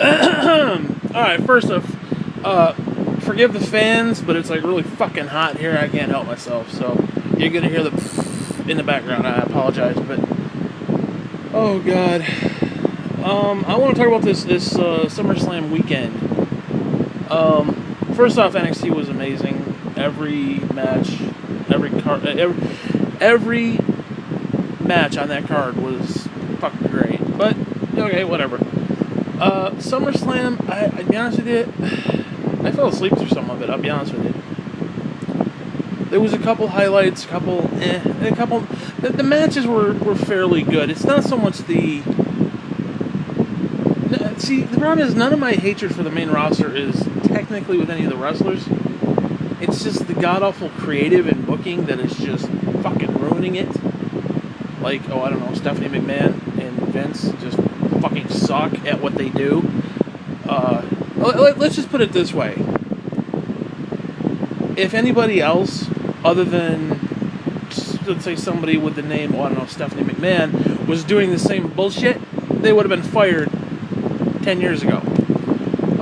Alright, first off, forgive the fans, but it's like really fucking hot here. I can't help myself, so you're gonna hear the in the background. I apologize, but oh god. I want to talk about this SummerSlam weekend. First off, NXT was amazing. Every match, every match on that card was fucking great. But okay, whatever. SummerSlam, I'll be honest with you, I fell asleep through some of it. I'll be honest with you. There was a couple highlights, the matches were fairly good. It's not so much the. See, the problem is none of my hatred for the main roster is technically with any of the wrestlers. It's just the god-awful creative and booking that is just fucking ruining it. Like, I don't know, Stephanie McMahon and Vince just fucking suck at what they do. Let's just put it this way. If anybody else, other than, let's say somebody with the name, Stephanie McMahon, was doing the same bullshit, they would have been fired 10 years ago.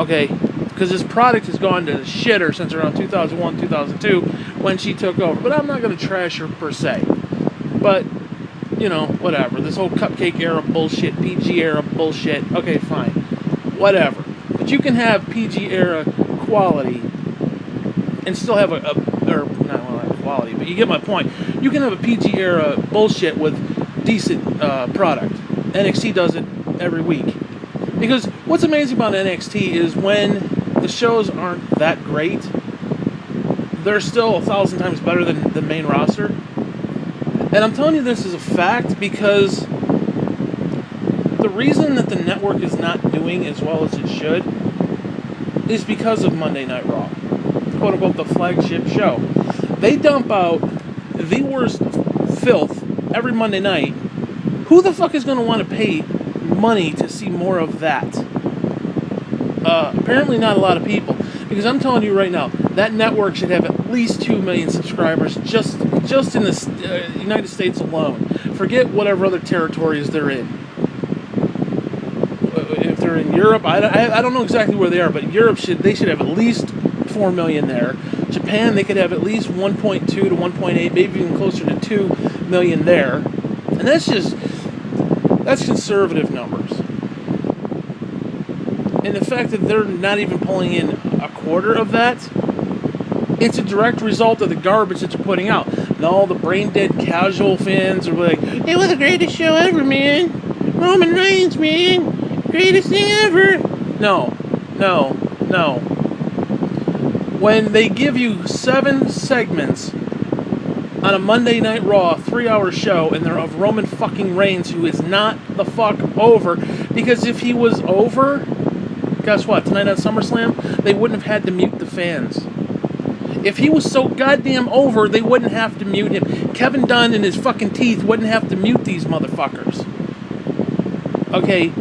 Okay, because this product has gone to shitter since around 2001, 2002, when she took over. But I'm not going to trash her per se. But, whatever. This whole cupcake era bullshit, PG era bullshit, okay, fine. Whatever. But you can have PG era quality and still have not quality, but you get my point. You can have a PG era bullshit with decent product. NXT does it every week. Because what's amazing about NXT is when the shows aren't that great, they're still 1,000 times better than the main roster. And I'm telling you this is a fact because the reason that the network is not doing as well as it should is because of Monday Night Raw. Quote unquote, the flagship show. They dump out the worst filth every Monday night. Who the fuck is going to want to pay money to see more of that? Apparently not a lot of people, because I'm telling you right now, that network should have at least 2 million subscribers just in the United States alone. Forget whatever other territories they're in. If they're in Europe, I don't know exactly where they are, but Europe should have at least 4 million there. Japan, they could have at least 1.2 to 1.8, maybe even closer to 2 million there. And that's conservative numbers. And the fact that they're not even pulling in a quarter of that, it's a direct result of the garbage that they're putting out. And all the brain-dead casual fans are like, it was the greatest show ever, man. Roman Reigns, man. Greatest thing ever. No. When they give you 7 segments on a Monday Night Raw 3-hour show, and they're of Roman fucking Reigns, who is not the fuck over, because if he was over, guess what? Tonight at SummerSlam, they wouldn't have had to mute the fans. If he was so goddamn over, they wouldn't have to mute him. Kevin Dunn and his fucking teeth wouldn't have to mute these motherfuckers. Okay,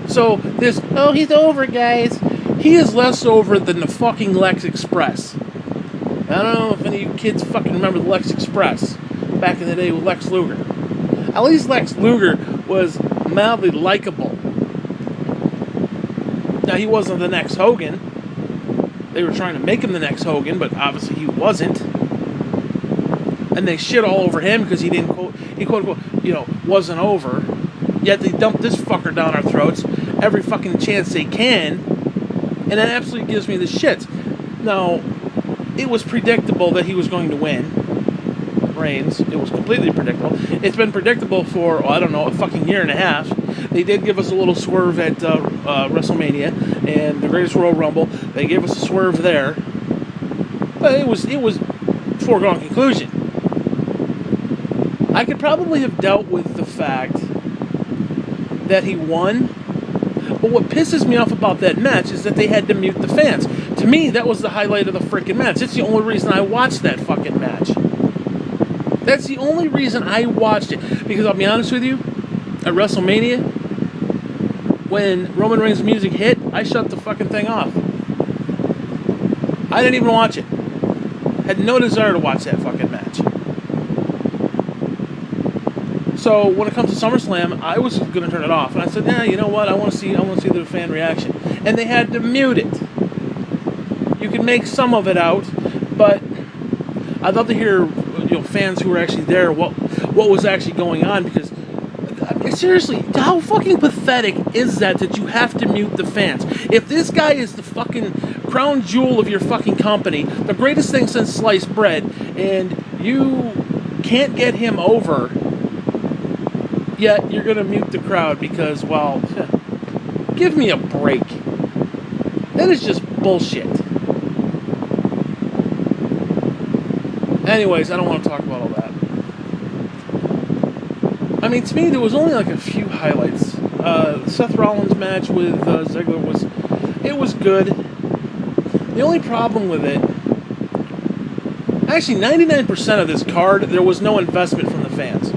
so this, he's over, guys. He is less over than the fucking Lex Express. I don't know if any of you kids fucking remember the Lex Express back in the day with Lex Luger. At least Lex Luger was mildly likable. Now, he wasn't the next Hogan. They were trying to make him the next Hogan, but obviously he wasn't. And they shit all over him because he quote unquote, wasn't over. Yet they dump this fucker down our throats every fucking chance they can. And that absolutely gives me the shits. Now, it was predictable that he was going to win. Reigns. It was completely predictable. It's been predictable for, a fucking year and a half. They did give us a little swerve at WrestleMania and the Greatest Royal Rumble. They gave us a swerve there. But it was foregone conclusion. I could probably have dealt with the fact that he won. But what pisses me off about that match is that they had to mute the fans. To me, that was the highlight of the freaking match. It's the only reason I watched that fucking match. That's the only reason I watched it. Because I'll be honest with you, at WrestleMania, when Roman Reigns' music hit, I shut the fucking thing off. I didn't even watch it. Had no desire to watch that fucking match. So when it comes to SummerSlam, I was going to turn it off, and I said, "Yeah, you know what? I want to see the fan reaction." And they had to mute it. You can make some of it out, but I'd love to hear, fans who were actually there what was actually going on, because seriously, how fucking pathetic is that you have to mute the fans? If this guy is the fucking crown jewel of your fucking company, the greatest thing since sliced bread, and you can't get him over, yet you're gonna mute the crowd because, well, give me a break. That is just bullshit. Anyways, I don't want to talk about all that. I mean, to me, there was only like a few highlights. Seth Rollins' match with Ziggler was good. The only problem with it, actually 99% of this card, there was no investment from the fans.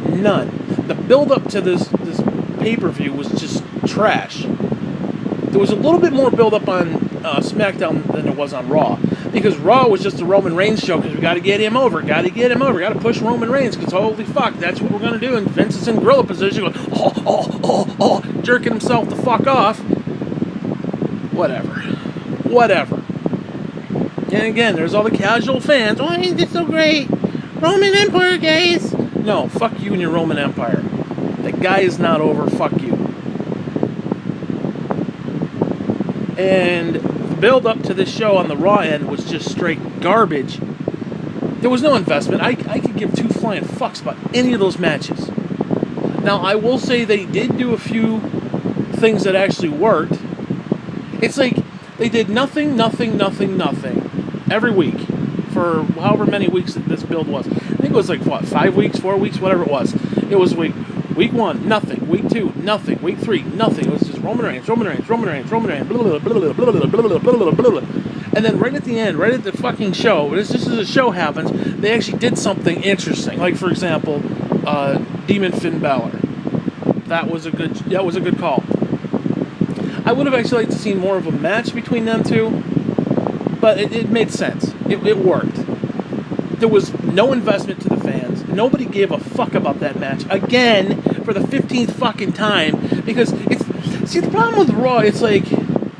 None. The build-up to this pay-per-view was just trash. There was a little bit more build-up on SmackDown than there was on Raw. Because Raw was just a Roman Reigns show, because we got to get him over, got to push Roman Reigns, because holy fuck, that's what we're going to do. And Vince is in gorilla position going, jerking himself the fuck off. Whatever. And again, there's all the casual fans, oh, ain't this so great? Roman Empire, guys. No, fuck you and your Roman Empire. That guy is not over, fuck you. And the build up to this show on the Raw end was just straight garbage. There was no investment. I could give two flying fucks about any of those matches. Now, I will say they did do a few things that actually worked. It's like they did nothing every week for however many weeks this build was. I think it was like, 5 weeks, 4 weeks, whatever it was. It was week 1, nothing. Week 2, nothing. Week 3, nothing. It was just Roman Reigns, blah, blah, blah, blah, blah, blah. And then right at the end, right at the fucking show, just as the show happens, they actually did something interesting. Like, for example, Demon Finn Balor. That was a good call. I would have actually liked to see more of a match between them two, but it made sense. It worked. There was no investment to the fans. Nobody gave a fuck about that match. Again, for the 15th fucking time, because the problem with Raw, it's like,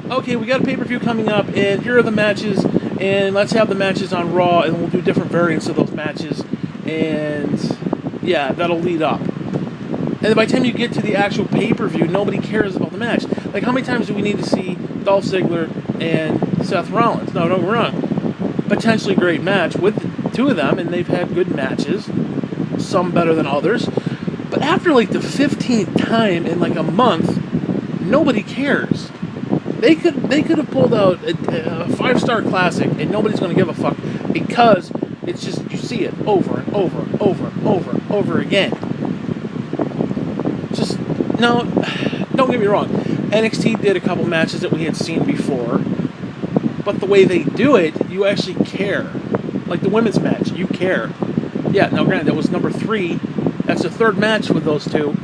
okay, we got a pay-per-view coming up, and here are the matches, and let's have the matches on Raw, and we'll do different variants of those matches, and yeah, that'll lead up. And then by the time you get to the actual pay-per-view, nobody cares about the match. Like, how many times do we need to see Dolph Ziggler and Seth Rollins? No, don't get me wrong. Potentially great match with the two of them, and they've had good matches, some better than others. But after like the 15th time in like a month, nobody cares. They could have pulled out a 5-star classic, and nobody's going to give a fuck, because it's just, you see it over and over and over and over and over again. Just, no, don't get me wrong. NXT did a couple matches that we had seen before, but the way they do it, you actually care. Like the women's match, you care. Yeah, now granted, that was number 3. That's the 3rd match with those two.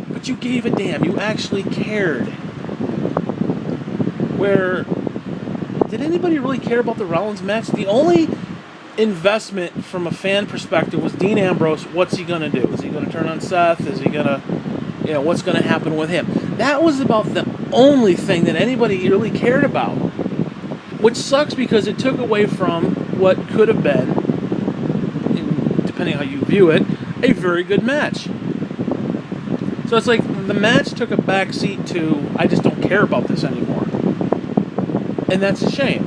But you gave a damn. You actually cared. Where, did anybody really care about the Rollins match? The only investment from a fan perspective was Dean Ambrose. What's he going to do? Is he going to turn on Seth? Is he going to, what's going to happen with him? That was about the only thing that anybody really cared about. Which sucks, because it took away from what could have been, depending how you view it, a very good match. So it's like the match took a backseat to, I just don't care about this anymore. And that's a shame.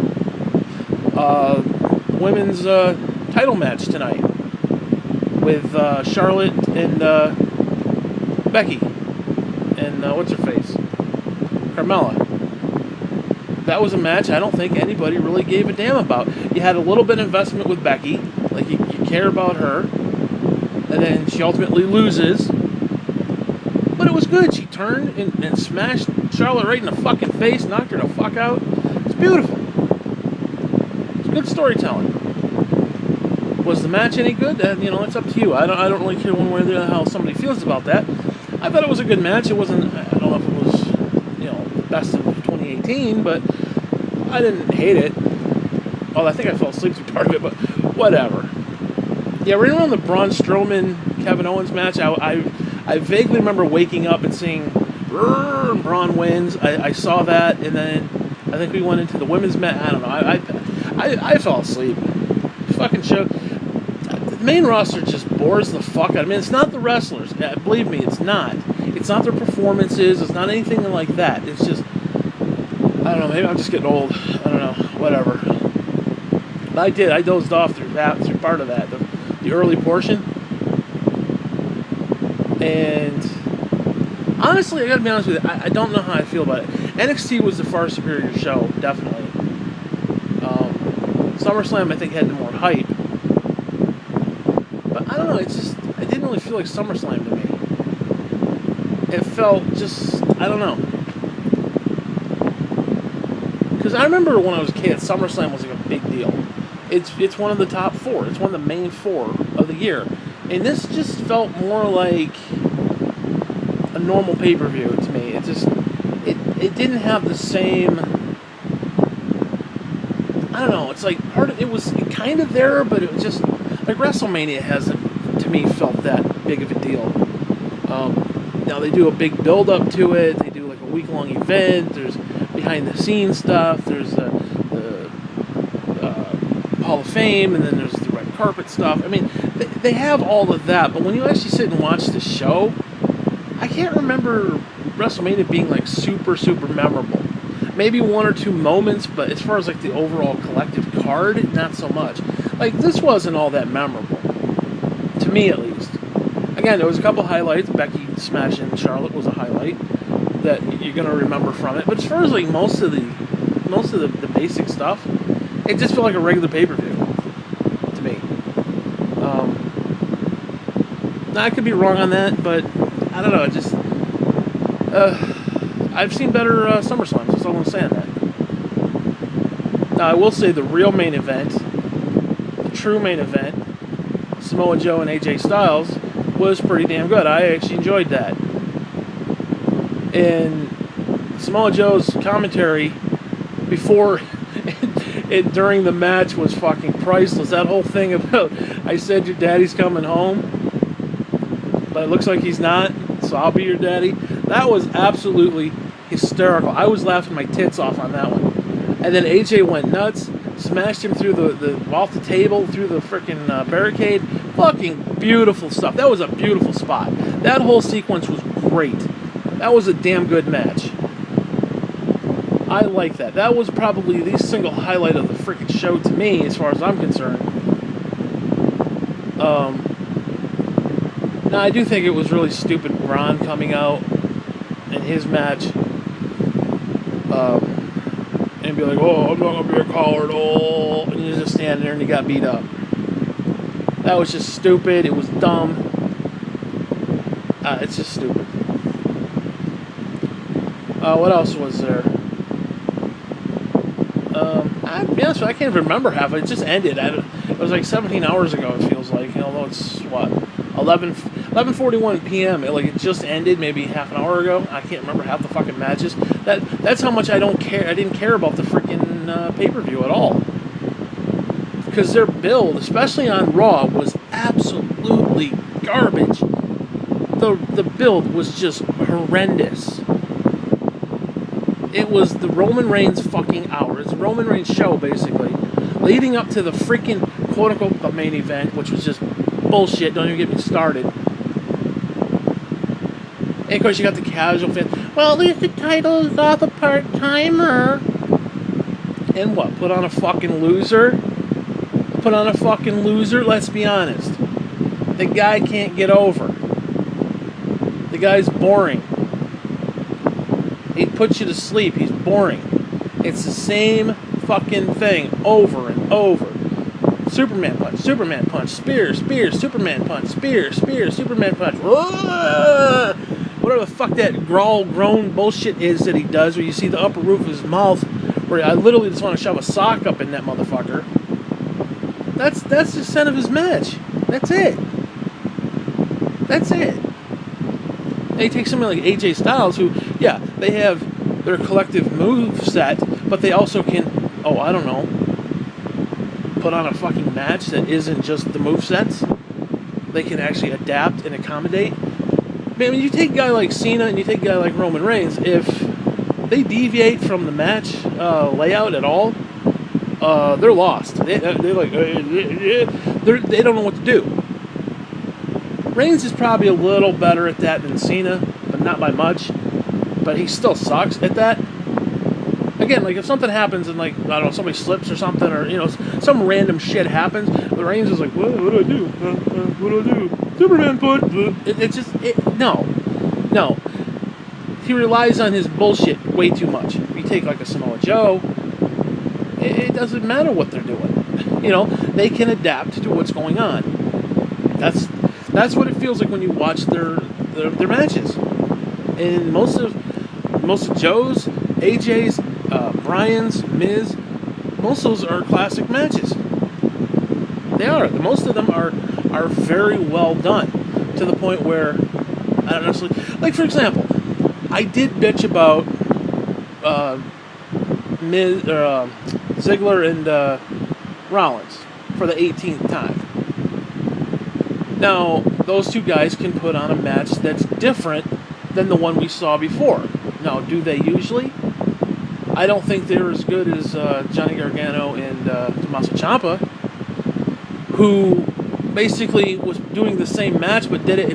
Women's title match tonight with Charlotte and Becky and what's her face? Carmella. That was a match I don't think anybody really gave a damn about. You had a little bit of investment with Becky, like you care about her, and then she ultimately loses. But it was good. She turned and smashed Charlotte right in the fucking face, knocked her the fuck out. It's beautiful. It's good storytelling. Was the match any good? It's up to you. I don't really care one way or the other how somebody feels about that. I thought it was a good match. It wasn't, I don't know if it was, the best of 2018, but I didn't hate it. Well, I think I fell asleep through part of it, but whatever. Yeah, right around the Braun Strowman Kevin Owens match, I I vaguely remember waking up and seeing Braun wins. I saw that, and then I think we went into the women's match. I don't know. I fell asleep. Fucking show. The main roster just bores the fuck out. I mean, it's not the wrestlers. Believe me, it's not. It's not their performances. It's not anything like that. It's just, I don't know. Maybe I'm just getting old. I don't know. Whatever. But I dozed off through part of that, the early portion. And honestly, I gotta be honest with you, I don't know how I feel about it. NXT was the far superior show, definitely. SummerSlam, I think, had the more hype. But I don't know, it didn't really feel like SummerSlam to me. It felt just, I don't know. Because I remember when I was a kid, SummerSlam was like a big deal. It's one of the top four. It's one of the main four of the year. And this just felt more like a normal pay-per-view to me. It didn't have the same, I don't know, it's like it was kind of there, but it was just, like WrestleMania hasn't, to me, felt that big of a deal. Now they do a big build-up to it, they do like a week-long event, there's behind-the-scenes stuff, there's the Hall of Fame, and then there's the red carpet stuff. I mean, they have all of that, but when you actually sit and watch the show, I can't remember WrestleMania being like super, super memorable. Maybe one or two moments, but as far as like the overall collective card, not so much. Like, this wasn't all that memorable, to me at least. Again, there was a couple highlights. Becky smashing Charlotte was a highlight that you're gonna remember from it. But as far as like most of the basic stuff, it just felt like a regular pay-per-view to me. Now I could be wrong on that, but I don't know. It just I've seen better SummerSlams. That's all I'm saying. That. Now I will say the real main event, the true main event, Samoa Joe and AJ Styles, was pretty damn good. I actually enjoyed that. And Samoa Joe's commentary before and during the match was fucking priceless. That whole thing about, I said your daddy's coming home, but it looks like he's not, so I'll be your daddy. That was absolutely hysterical. I was laughing my tits off on that one. And then AJ went nuts, smashed him through off the table, through the freaking barricade. Fucking beautiful stuff. That was a beautiful spot. That whole sequence was great. That was a damn good match. I like that. That was probably the single highlight of the freaking show to me, as far as I'm concerned. Now, I do think it was really stupid Braun coming out in his match and be like, oh, I'm not going to be a coward, oh, and you just stand there and you got beat up. That was just stupid. It was dumb. It's just stupid. What else was there? I'll be honest with you, I can't even remember half of it. It just ended. It was like 17 hours ago, it feels like. Although it's, what, 11:41 p.m. It just ended maybe half an hour ago. I can't remember half the fucking matches. That's how much I don't care. I didn't care about the freaking pay-per-view at all. Because their build, especially on Raw, was absolutely garbage. The build was just horrendous. It was the Roman Reigns fucking hour. It's the Roman Reigns show, basically. Leading up to the freaking, quote-unquote, the main event, which was just bullshit. Don't even get me started. And, of course, you got the casual fan. Well, at least the title is off a part-timer. And what? Put on a fucking loser? Put on a fucking loser? Let's be honest. The guy can't get over. The guy's boring. He puts you to sleep. He's boring. It's the same fucking thing over and over. Superman punch, spear, Superman punch, spear, Superman punch. Whatever the fuck that groan bullshit is that he does, where you see the upper roof of his mouth, where I literally just want to shove a sock up in that motherfucker. That's the extent of his match. That's it. And he takes somebody like AJ Styles, who, yeah, they have their collective move set, but they also can, I don't know, put on a fucking match that isn't just the move sets. They can actually adapt and accommodate. Man, when you take a guy like Cena and you take a guy like Roman Reigns, if they deviate from the match layout at all, they're lost. They don't know what to do. Reigns is probably a little better at that than Cena, but not by much. But he still sucks at that. Again, like if something happens and like I don't know, somebody slips or something, or you know, some random shit happens, the Reigns is like, what do I do? What do I do? Superman put. No. He relies on his bullshit way too much. If you take like a Samoa Joe, it doesn't matter what they're doing. You know, they can adapt to what's going on. That's what it feels like when you watch their matches. And most of Joe's, AJ's, Bryan's, Miz, most of those are classic matches. They are. Most of them are very well done, to the point where I don't necessarily like. For example, I did bitch about Ziggler and Rollins for the 18th time. Now, those two guys can put on a match that's different than the one we saw before. Now, do they usually? I don't think they're as good as Johnny Gargano and Tommaso Ciampa, who basically was doing the same match but did it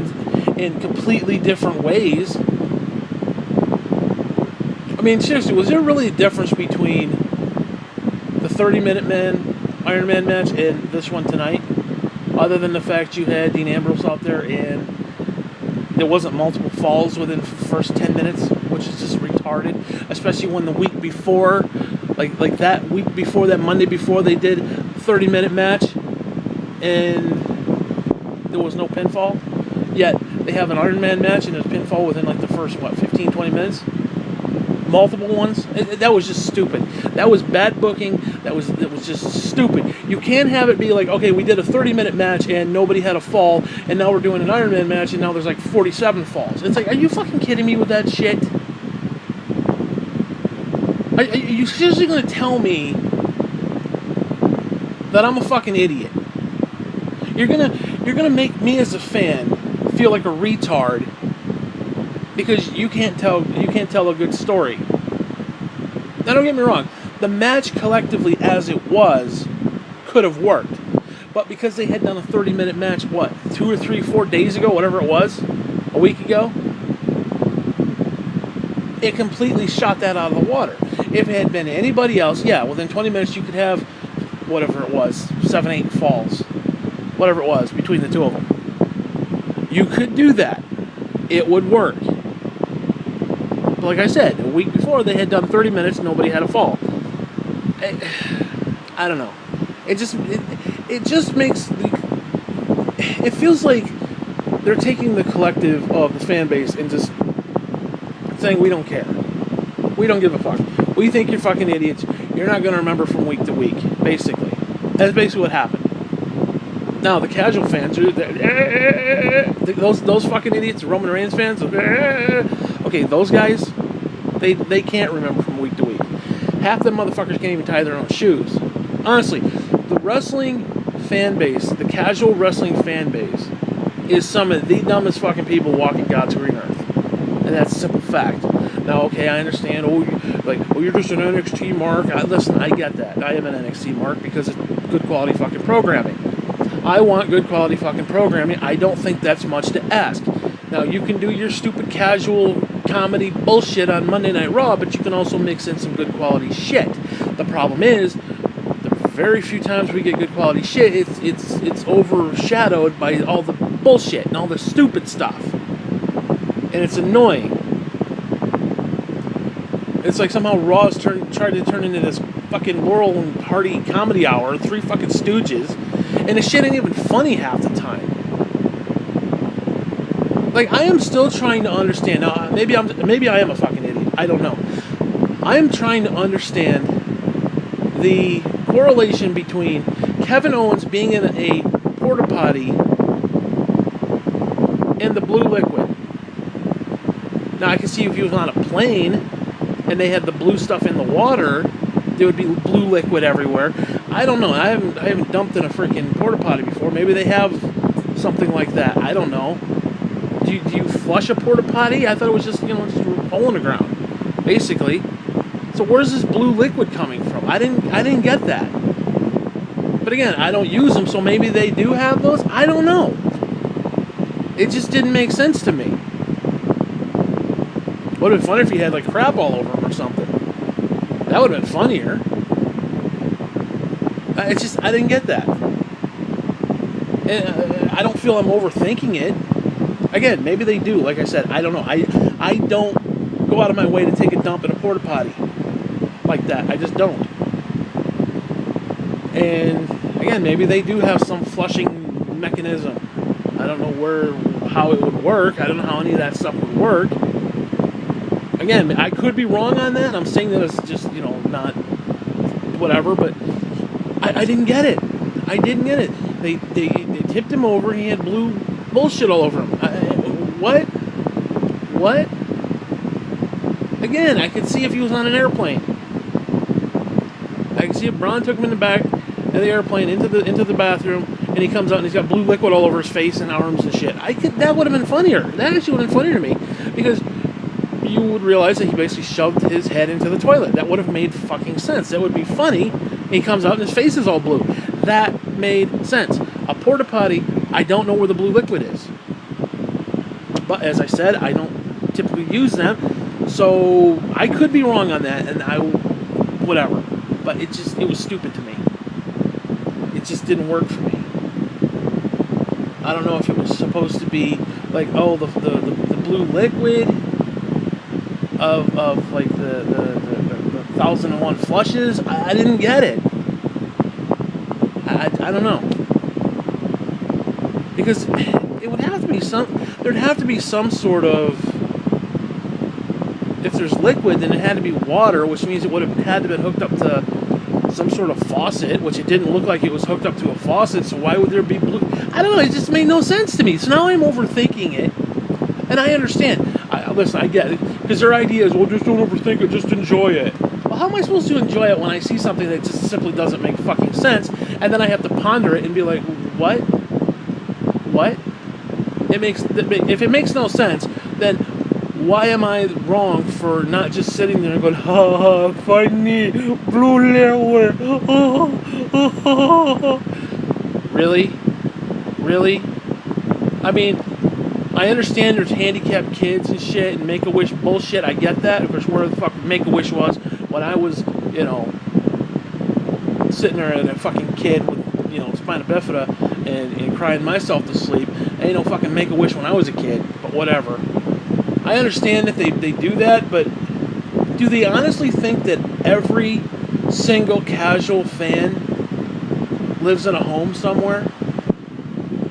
in completely different ways. I mean, seriously, was there really a difference between the 30-minute Iron Man match and this one tonight? Other than the fact you had Dean Ambrose out there and there wasn't multiple falls within the first 10 minutes, which is just retarded. Especially when the week before, like that week before, that Monday before, they did a 30-minute match and there was no pinfall. Yet they have an Iron Man match and there's pinfall within like the first, 15, 20 minutes? Multiple ones. That was just stupid. That was bad booking. It was just stupid. You can't have it be like, okay, we did a 30-minute match and nobody had a fall, and now we're doing an Iron Man match and now there's like 47 falls. It's like, are you fucking kidding me with that shit? Are you seriously going to tell me that I'm a fucking idiot? You're gonna make me as a fan feel like a retard because you can't tell a good story. Now, don't get me wrong. The match collectively, as it was, could have worked. But because they had done a 30-minute match, 2 or 3, 4 days ago, whatever it was, a week ago, it completely shot that out of the water. If it had been anybody else, yeah, within 20 minutes you could have, whatever it was, 7, 8 falls. Whatever it was, between the two of them. You could do that. It would work. But like I said, a week before they had done 30 minutes, nobody had a fall. I don't know. It just makes it feels like they're taking the collective of the fan base and just saying, we don't care. We don't give a fuck. We think you're fucking idiots. You're not going to remember from week to week, basically. That's basically what happened. Now, the casual fans, those fucking idiots, Roman Reigns fans, okay, those guys, they can't remember from week to week. Half them motherfuckers can't even tie their own shoes. Honestly, the wrestling fan base, the casual wrestling fan base, is some of the dumbest fucking people walking God's green earth. And that's a simple fact. Now, okay, I understand, you're just an NXT mark. Listen, I get that. I am an NXT mark because it's good quality fucking programming. I want good quality fucking programming. I don't think that's much to ask. Now, you can do your stupid casual comedy bullshit on Monday Night Raw, but you can also mix in some good quality shit. The problem is, the very few times we get good quality shit, it's overshadowed by all the bullshit and all the stupid stuff. And it's annoying. It's like somehow Raw's tried to turn into this fucking Laurel and Hardy comedy hour, 3 fucking stooges, and the shit ain't even funny half the time. Like, I am still trying to understand. Now, maybe I am a fucking idiot. I don't know. I am trying to understand the correlation between Kevin Owens being in a porta potty and the blue liquid. Now, I can see if he was on a plane and they had the blue stuff in the water, there would be blue liquid everywhere. I don't know. I haven't dumped in a freaking porta potty before. Maybe they have something like that. I don't know. do you flush a porta potty? I thought it was just, just a hole in the ground, basically. So where's this blue liquid coming from? I didn't get that. But again, I don't use them, so maybe they do have those. I don't know. It just didn't make sense to me. Would have been funny if he had like crap all over him or something. That would have been funnier. I didn't get that. And I don't feel I'm overthinking it. Again, maybe they do. Like I said, I don't know. I don't go out of my way to take a dump in a porta potty like that. I just don't. And again, maybe they do have some flushing mechanism. I don't know how it would work. I don't know how any of that stuff would work. Again, I could be wrong on that. I'm saying that it's just, not whatever, but I didn't get it. I didn't get it. They tipped him over. He had blue bullshit all over him. What? Again, I could see if he was on an airplane. I could see if Braun took him in the back of the airplane into the bathroom, and he comes out and he's got blue liquid all over his face and arms and shit. That would have been funnier. That actually would have been funnier to me, because you would realize that he basically shoved his head into the toilet. That would have made fucking sense. That would be funny. He comes out and his face is all blue. That made sense. A porta potty, I don't know where the blue liquid is. But as I said, I don't typically use them, so I could be wrong on that, and whatever. But it was stupid to me. It just didn't work for me. I don't know if it was supposed to be like, oh, the blue liquid of like the 1001 flushes. I didn't get it. I don't know, because it would have to be there'd have to be some sort of, if there's liquid, then it had to be water, which means it would have had to been hooked up to some sort of faucet, which it didn't look like it was hooked up to a faucet, so why would there be blue? I don't know, it just made no sense to me. So now I'm overthinking it, and I understand. Listen, I get it, because their idea is, well, just don't overthink it, just enjoy it. Well, how am I supposed to enjoy it when I see something that just simply doesn't make fucking sense, and then I have to ponder it and be like, what? If it makes no sense, then why am I wrong for not just sitting there and going, ha ha, funny, blue liquid, Really? I mean, I understand there's handicapped kids and shit and Make-A-Wish bullshit. I get that. Of course, where the fuck Make-A-Wish was when I was, sitting there as a fucking kid with, spina bifida and crying myself to sleep. Ain't no fucking Make-A-Wish when I was a kid, but whatever. I understand that they do that, but do they honestly think that every single casual fan lives in a home somewhere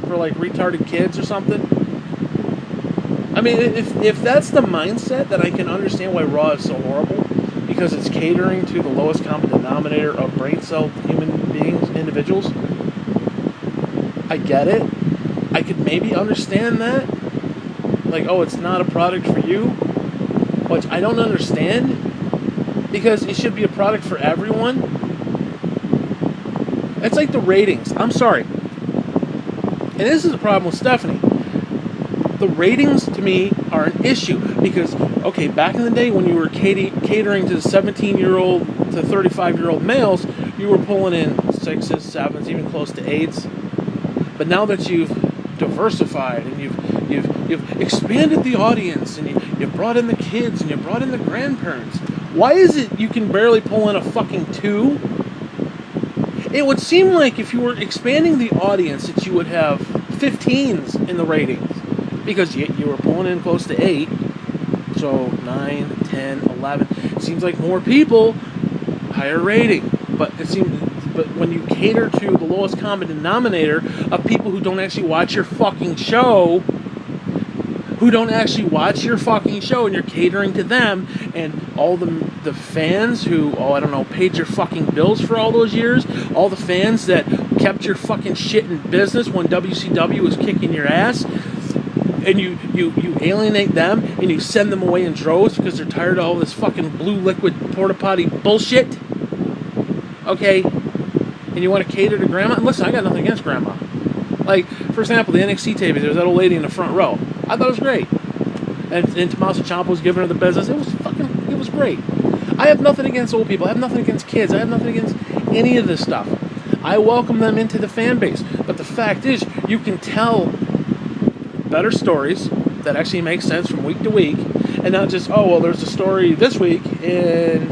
for like retarded kids or something? I mean, if that's the mindset, then I can understand why Raw is so horrible, because it's catering to the lowest common denominator of brain cell human beings, individuals. I get it. I could maybe understand that. Like, oh, it's not a product for you, which I don't understand, because it should be a product for everyone. It's like the ratings. I'm sorry. And this is the problem with Stephanie. The ratings, to me, are an issue, because, okay, back in the day when you were catering to the 17-year-old to 35-year-old males, you were pulling in 6s, 7s, even close to 8s. But now that you've diversified and you've expanded the audience, and you've brought in the kids and you've brought in the grandparents, why is it you can barely pull in a fucking 2? It would seem like if you were expanding the audience that you would have 15s in the ratings, because you were pulling in close to 8, so 9, 10, 11. It seems like more people, higher rating. But when you cater to the lowest common denominator of people who don't actually watch your fucking show, and you're catering to them, and all the fans who, paid your fucking bills for all those years, all the fans that kept your fucking shit in business when WCW was kicking your ass, and you alienate them, and you send them away in droves because they're tired of all this fucking blue liquid porta potty bullshit, okay, and you want to cater to grandma. And listen, I got nothing against grandma. Like, for example, the NXT taping, there's that old lady in the front row. I thought it was great. And Tommaso Ciampa was giving her the business. It was great. I have nothing against old people. I have nothing against kids. I have nothing against any of this stuff. I welcome them into the fan base. But the fact is, you can tell better stories that actually make sense from week to week, and not just, oh, well, there's a story this week, and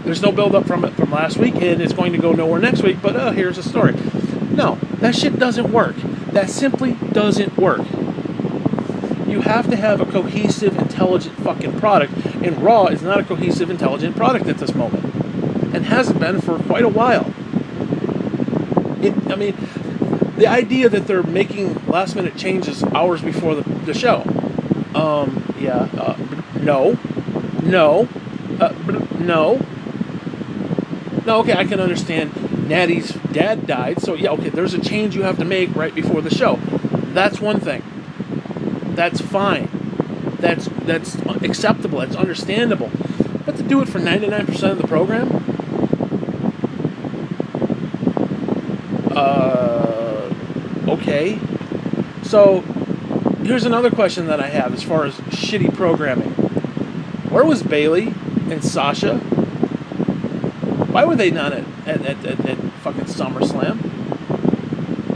there's no build-up from it from last week, and it's going to go nowhere next week, but here's a story. No, that shit doesn't work. That simply doesn't work. You have to have a cohesive, intelligent fucking product, and Raw is not a cohesive, intelligent product at this moment, and hasn't been for quite a while. The idea that they're making last-minute changes hours before the show, no, okay, I can understand Natty's dad died, so yeah, okay, there's a change you have to make right before the show. That's one thing. That's fine. That's acceptable. That's understandable. But to do it for 99% of the program? Okay. So, here's another question that I have as far as shitty programming. Where was Bayley and Sasha? Why were they not at fucking SummerSlam?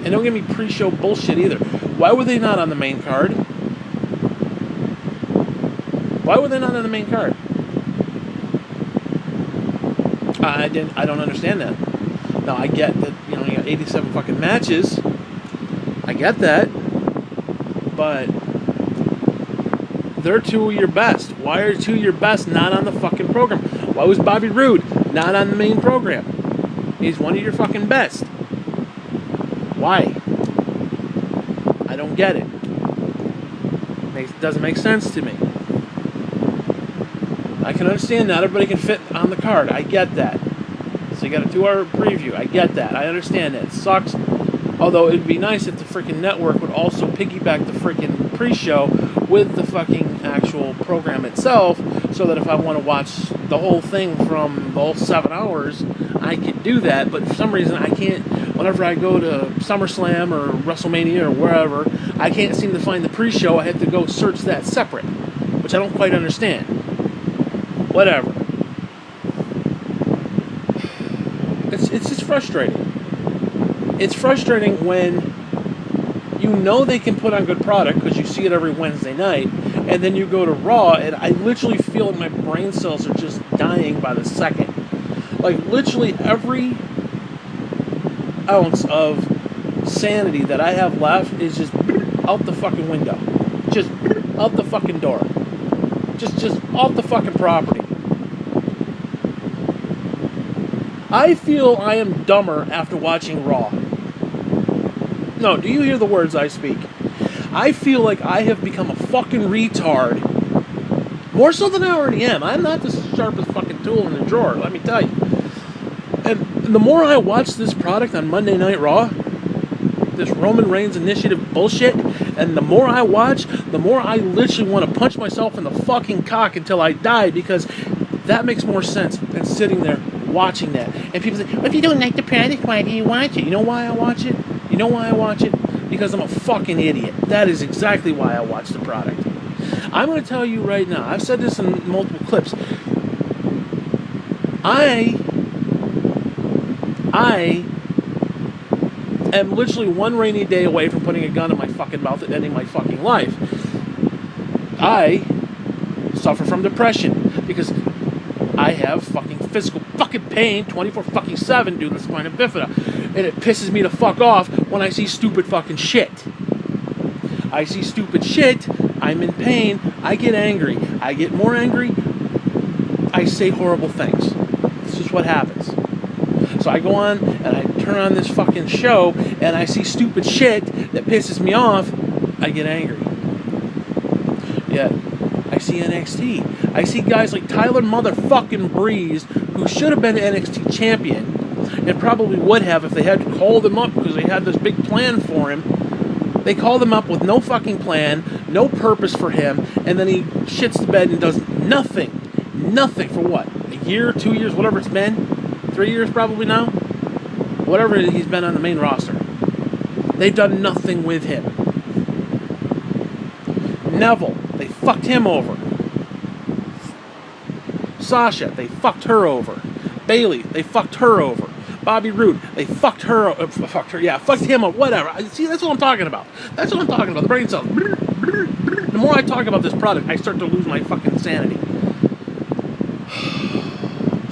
And don't give me pre-show bullshit either. Why were they not on the main card? Why were they not on the main card? I don't understand that. Now, I get that, you got 87 fucking matches. I get that. But they're two of your best. Why are two of your best not on the fucking program? Why was Bobby Roode not on the main program? He's one of your fucking best. Why? I don't get it. Doesn't make sense to me. I can understand not everybody can fit on the card. I get that. So you got a 2-hour preview. I get that. I understand that. It sucks. Although it'd be nice if the freaking network would also piggyback the freaking pre-show with the fucking actual program itself, so that if I want to watch the whole thing from the whole 7 hours, I could do that. But for some reason, I can't. Whenever I go to SummerSlam or WrestleMania or wherever, I can't seem to find the pre-show. I have to go search that separate, which I don't quite understand. Whatever. It's just frustrating. It's frustrating when you know they can put on good product because you see it every Wednesday night, and then you go to Raw, and I literally feel like my brain cells are just dying by the second. Like, literally every ounce of sanity that I have left is just out the fucking window. Just out the fucking door. Just off the fucking property. I feel I am dumber after watching Raw. No, do you hear the words I speak? I feel like I have become a fucking retard. More so than I already am. I'm not the sharpest fucking tool in the drawer, let me tell you. And the more I watch this product on Monday Night Raw, this Roman Reigns initiative bullshit, and the more I watch, the more I literally want to punch myself in the fucking cock until I die, because that makes more sense than sitting there watching that. And people say, well, if you don't like the product, why do you watch it? You know why I watch it? You know why I watch it? Because I'm a fucking idiot. That is exactly why I watch the product. I'm going to tell you right now, I've said this in multiple clips, I am literally one rainy day away from putting a gun in my fucking mouth and ending my fucking life. I suffer from depression because I have fucking physical fucking pain 24-7 due to the spina bifida. And it pisses me the fuck off when I see stupid fucking shit. I see stupid shit, I'm in pain, I get angry. I get more angry, I say horrible things. This is what happens. So I go on and I turn on this fucking show and I see stupid shit that pisses me off, I get angry. Yeah, I see NXT. I see guys like Tyler motherfucking Breeze, who should have been NXT champion, and probably would have if they had called him up because they had this big plan for him. They called him up with no fucking plan, no purpose for him, and then he shits the bed and does nothing. Nothing for what? A year, 2 years, whatever it's been? 3 years probably now? Whatever he's been on the main roster. They've done nothing with him. Neville, they fucked him over. Sasha, they fucked her over. Bailey, they fucked her over. Bobby Roode, they fucked her, fucked him up, whatever. See, that's what I'm talking about. That's what I'm talking about. The brain cells. The more I talk about this product, I start to lose my fucking sanity.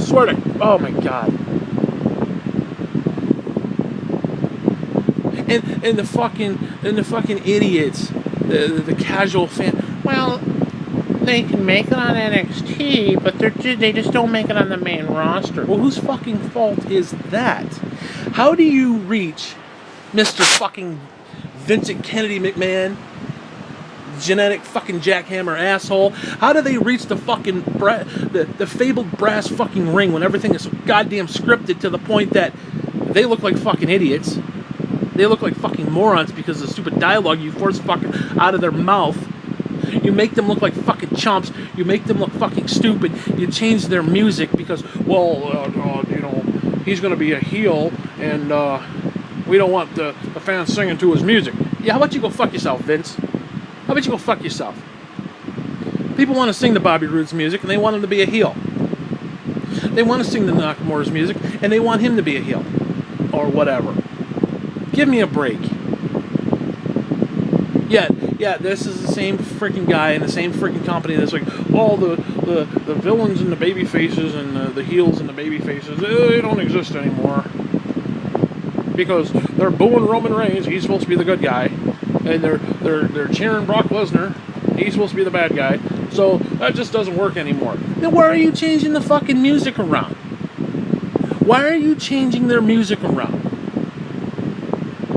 Swear to, oh my God. And the fucking idiots, the casual fan. Well, they can make it on NXT, but they just don't make it on the main roster. Well, whose fucking fault is that? How do you reach Mr. fucking Vincent Kennedy McMahon, genetic fucking jackhammer asshole? How do they reach the fucking the fabled brass fucking ring when everything is so goddamn scripted to the point that they look like fucking idiots? They look like fucking morons because of the stupid dialogue you force fucking out of their mouth. You make them look like fucking chumps. You make them look fucking stupid. You change their music because, he's going to be a heel, and we don't want the fans singing to his music. Yeah, how about you go fuck yourself, Vince? How about you go fuck yourself? People want to sing the Bobby Roode's music, and they want him to be a heel. They want to sing the Nakamura's music, and they want him to be a heel. Or whatever. Give me a break. Yeah, this is the same freaking guy in the same freaking company that's like, all the villains and the baby faces and the heels and the baby faces, they don't exist anymore. Because they're booing Roman Reigns, he's supposed to be the good guy. And they're cheering Brock Lesnar, he's supposed to be the bad guy. So that just doesn't work anymore. Then why are you changing the fucking music around? Why are you changing their music around?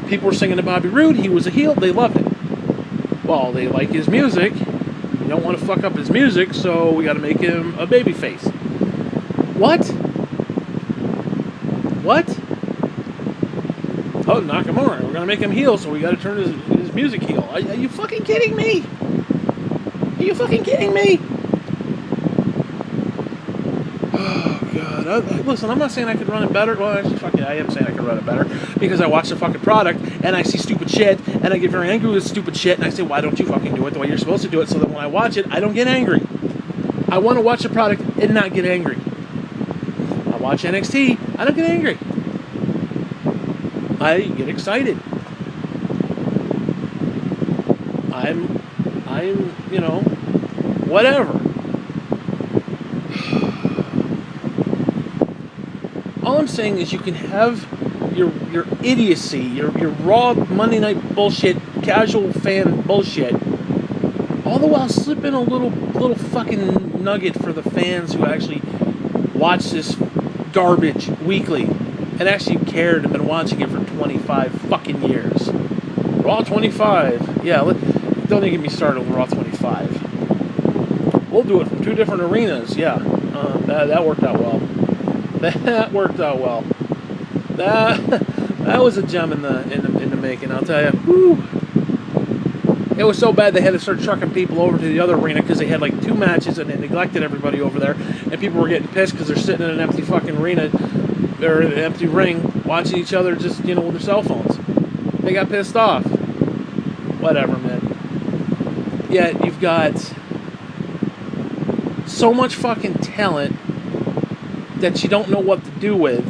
People were singing to Bobby Roode, he was a heel, they loved it. Well, they like his music, you don't want to fuck up his music, so we got to make him a babyface. What? Oh, Nakamura, we're going to make him heel, so we got to turn his music heel. Are you fucking kidding me? Are you fucking kidding me? Oh, God. Listen, I'm not saying I could run it better. Well, actually, fuck it, I am saying I could run it better. Because I watch the fucking product, and I see stupid shit, and I get very angry with stupid shit, and I say, why don't you fucking do it the way you're supposed to do it, so that when I watch it, I don't get angry. I want to watch the product and not get angry. I watch NXT, I don't get angry. I get excited. I'm, whatever. All I'm saying is you can have your idiocy, your raw Monday night bullshit, casual fan bullshit, all the while slip in a little fucking nugget for the fans who actually watch this garbage weekly and actually cared and been watching it for 25 fucking years. Raw 25. Yeah, don't even get me started with Raw 25. We'll do it from 2 different arenas. Yeah, that worked out well. That worked out well. That was a gem in the making, I'll tell you. Whew. It was so bad they had to start trucking people over to the other arena because they had like 2 matches and they neglected everybody over there, and people were getting pissed because they're sitting in an empty fucking arena or an empty ring watching each other just with their cell phones. They got pissed off. Whatever, man. Yeah, you've got so much fucking talent that you don't know what to do with.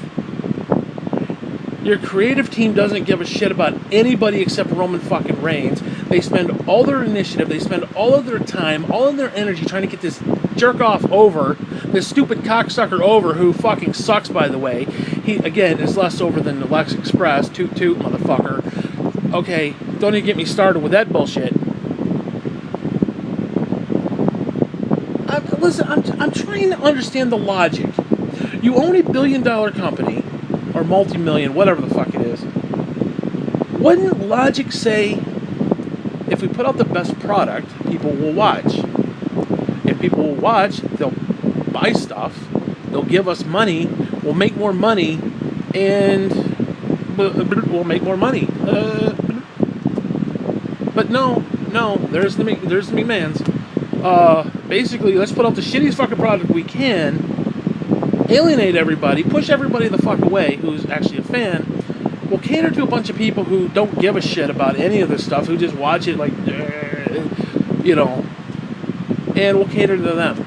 Your creative team doesn't give a shit about anybody except Roman fucking Reigns. They spend all their initiative, they spend all of their time, all of their energy trying to get this jerk off over, this stupid cocksucker over, who fucking sucks, by the way. He, again, is less over than the Lex Express. Toot toot, motherfucker. Okay, don't even get me started with that bullshit. Listen, I'm trying to understand the logic. You own a billion-dollar company, or multi-million, whatever the fuck it is. Wouldn't logic say, if we put out the best product, people will watch? If people will watch, they'll buy stuff, they'll give us money, we'll make more money, and we'll make more money. But no, there's the McMahons. Basically, let's put out the shittiest fucking product we can, alienate everybody, push everybody the fuck away who's actually a fan. We'll cater to a bunch of people who don't give a shit about any of this stuff, who just watch it like, you know, and we'll cater to them.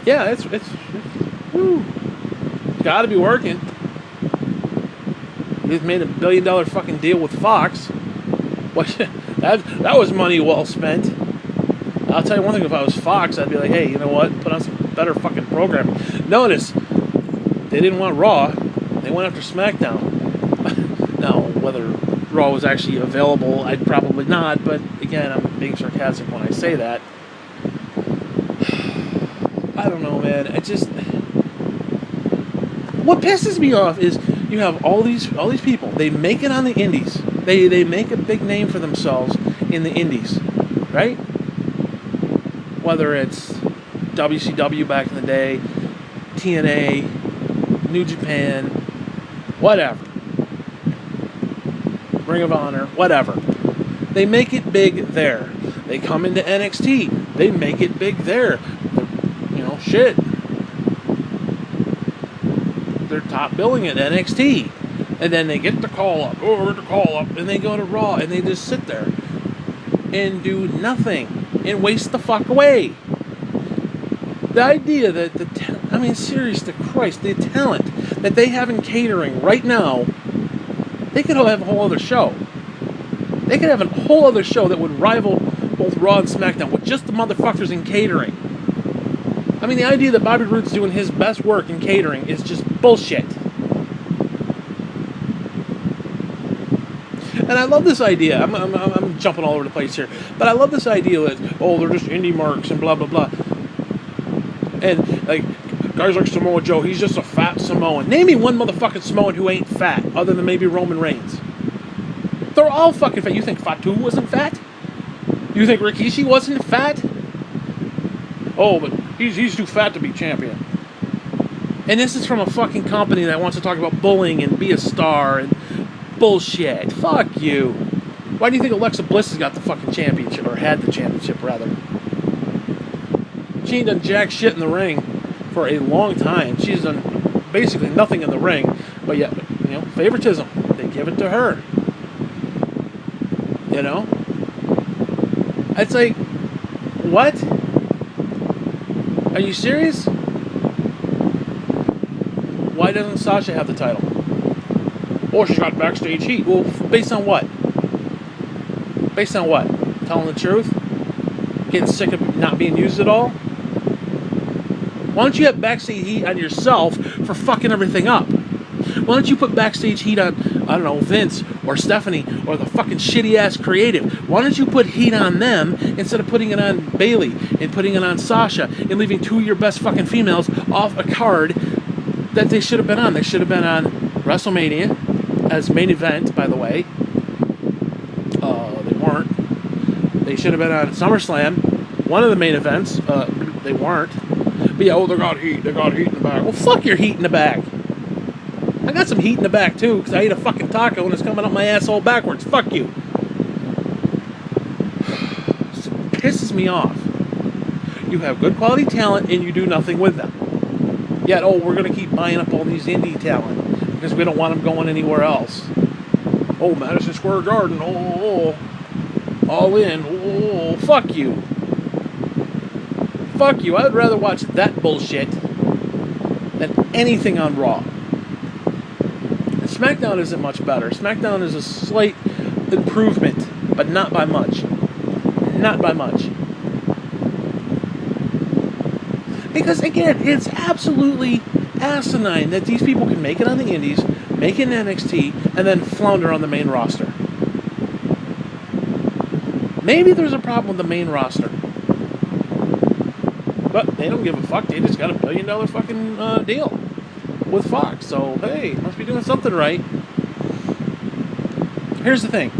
Yeah, it's woo. Gotta be working. He's made $1 billion fucking deal with Fox. What? That was money well spent. I'll tell you one thing, if I was Fox, I'd be like, hey, you know what? Put on some better fucking programming. Notice, they didn't want Raw. They went after SmackDown. Now, whether Raw was actually available, I'd probably not, but again, I'm being sarcastic when I say that. I don't know, man. What pisses me off is you have all these people. They make it on the indies. They make a big name for themselves in the indies, right? Whether it's WCW back in the day, TNA, New Japan, whatever. Ring of Honor, whatever. They make it big there. They come into NXT. They make it big there. Shit. They're top billing at NXT. And then they get the call up, and they go to Raw, and they just sit there and do nothing and waste the fuck away. The idea that serious to Christ, the talent that they have in catering right now, they could have a whole other show. They could have a whole other show that would rival both Raw and SmackDown with just the motherfuckers in catering. I mean, the idea that Bobby Roode's doing his best work in catering is just bullshit. And I love this idea. I'm jumping all over the place here. But I love this idea that, they're just indie marks and blah, blah, blah. And, like, guys like Samoa Joe, he's just a fat Samoan. Name me one motherfucking Samoan who ain't fat, other than maybe Roman Reigns. They're all fucking fat. You think Fatu wasn't fat? You think Rikishi wasn't fat? Oh, but he's too fat to be champion. And this is from a fucking company that wants to talk about bullying and be a star and bullshit. Fuck you. Why do you think Alexa Bliss has got the fucking championship, or had the championship, rather? She ain't done jack shit in the ring for a long time. She's done basically nothing in the ring, but yet, favoritism. They give it to her. It's like, what? Are you serious? Why doesn't Sasha have the title? Oh, she's got backstage heat. Well, based on what? Based on what? Telling the truth? Getting sick of not being used at all? Why don't you have backstage heat on yourself for fucking everything up? Why don't you put backstage heat on, I don't know, Vince or Stephanie or the fucking shitty-ass creative? Why don't you put heat on them instead of putting it on Bayley and putting it on Sasha and leaving two of your best fucking females off a card that they should have been on? They should have been on WrestleMania as main event, by the way. They weren't. They should have been on SummerSlam, one of the main events. They weren't. But yeah, they got heat in the back. Well, fuck your heat in the back. I got some heat in the back, too, because I ate a fucking taco and it's coming up my asshole backwards. Fuck you. It pisses me off. You have good quality talent and you do nothing with them. Yet, we're going to keep buying up all these indie talent because we don't want them going anywhere else. Oh, Madison Square Garden. All in. Fuck you. Fuck you. I would rather watch that bullshit than anything on Raw. SmackDown isn't much better. SmackDown is a slight improvement, but not by much. Not by much. Because, again, it's absolutely asinine that these people can make it on the indies, make it in NXT, and then flounder on the main roster. Maybe there's a problem with the main roster. But they don't give a fuck. They just got a $1 billion fucking deal with Fox. So, hey, must be doing something right. Here's the thing.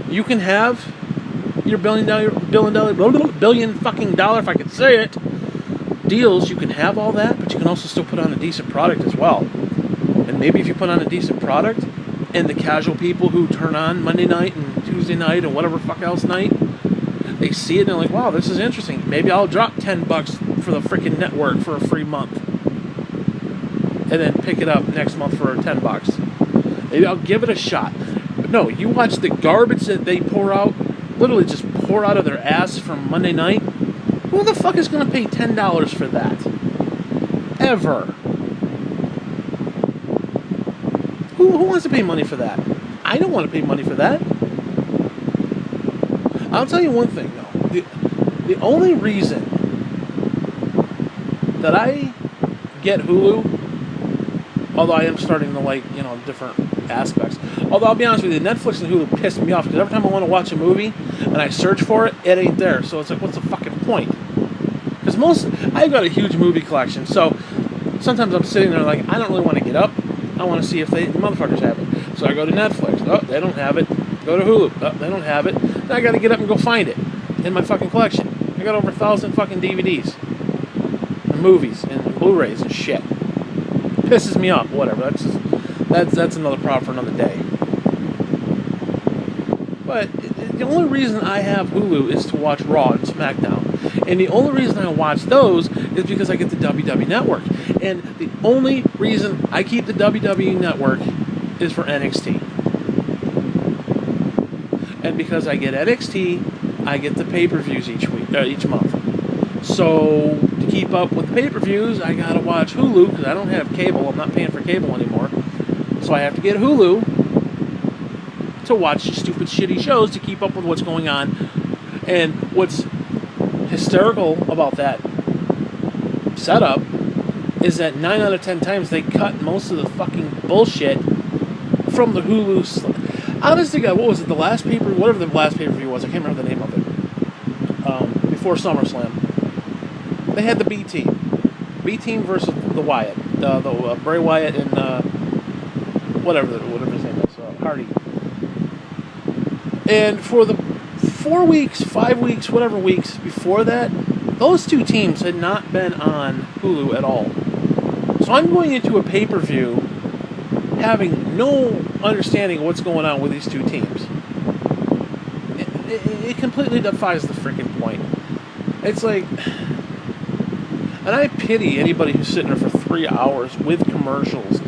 You can have your billion fucking dollar, if I could say it, deals. You can have all that, but you can also still put on a decent product as well. And maybe if you put on a decent product, and the casual people who turn on Monday night and Tuesday night and whatever fuck else night, they see it and they're like, wow, this is interesting. Maybe I'll drop $10 for the freaking network for a free month. And then pick it up next month for $10. Maybe I'll give it a shot. But no, you watch the garbage that they pour out literally just pour out of their ass from Monday night, who the fuck is going to pay $10 for that? Ever. Who wants to pay money for that? I don't want to pay money for that. I'll tell you one thing, though. The only reason that I get Hulu, although I am starting to like, different aspects. Although I'll be honest with you, Netflix and Hulu piss me off because every time I want to watch a movie and I search for it, it ain't there. So it's like, what's the fucking point? Because I've got a huge movie collection, so sometimes I'm sitting there like, I don't really want to get up. I want to see if the motherfuckers have it. So I go to Netflix. Oh, they don't have it. Go to Hulu. Oh, they don't have it. Then I got to get up and go find it in my fucking collection. I got over 1,000 fucking DVDs and movies and Blu-rays and shit. Pisses me off. Whatever. That's another problem for another day. But the only reason I have Hulu is to watch Raw and SmackDown. And the only reason I watch those is because I get the WWE Network. And the only reason I keep the WWE Network is for NXT. And because I get NXT, I get the pay-per-views each month. So to keep up with the pay-per-views, I gotta watch Hulu because I don't have cable. I'm not paying for cable anymore. So I have to get Hulu to watch stupid, shitty shows to keep up with what's going on. And what's hysterical about that setup is that 9 out of 10 times they cut most of the fucking bullshit from the Hulu. Honest to God, what was it? The last pay-per-view, whatever the last pay-per-view was, I can't remember the name of it. Before SummerSlam, they had the B team. B team versus the Wyatt, the Bray Wyatt and whatever his name is, Hardy. And for the 4 weeks, 5 weeks, whatever weeks before that, those two teams had not been on Hulu at all. So I'm going into a pay-per-view having no understanding of what's going on with these two teams. It completely defies the freaking point. It's like, and I pity anybody who's sitting there for 3 hours with commercials,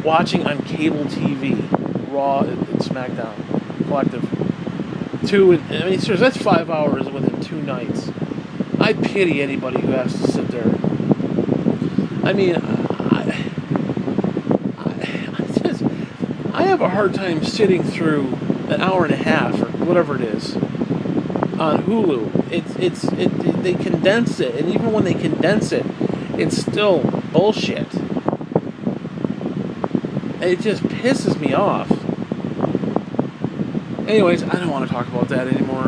watching on cable TV, Raw and SmackDown, collective. Seriously, that's 5 hours within 2 nights. I pity anybody who has to sit there. I mean, I have a hard time sitting through an hour and a half or whatever it is on Hulu. They condense it, and even when they condense it, it's still bullshit. It just pisses me off. Anyways, I don't want to talk about that anymore.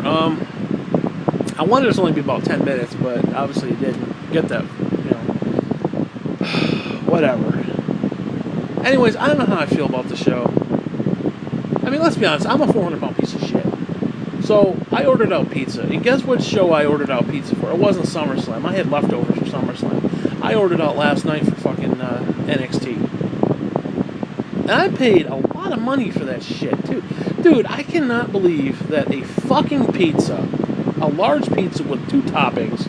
I wanted it to only be about 10 minutes, but obviously it didn't get that, whatever. Anyways, I don't know how I feel about the show. I mean, let's be honest, I'm a 400-pound piece of shit. So, I ordered out pizza. And guess what show I ordered out pizza for? It wasn't SummerSlam. I had leftovers for SummerSlam. I ordered out last night for fucking NXT. And I paid a lot of money for that shit, too. Dude, I cannot believe that a fucking pizza, a large pizza with 2 toppings,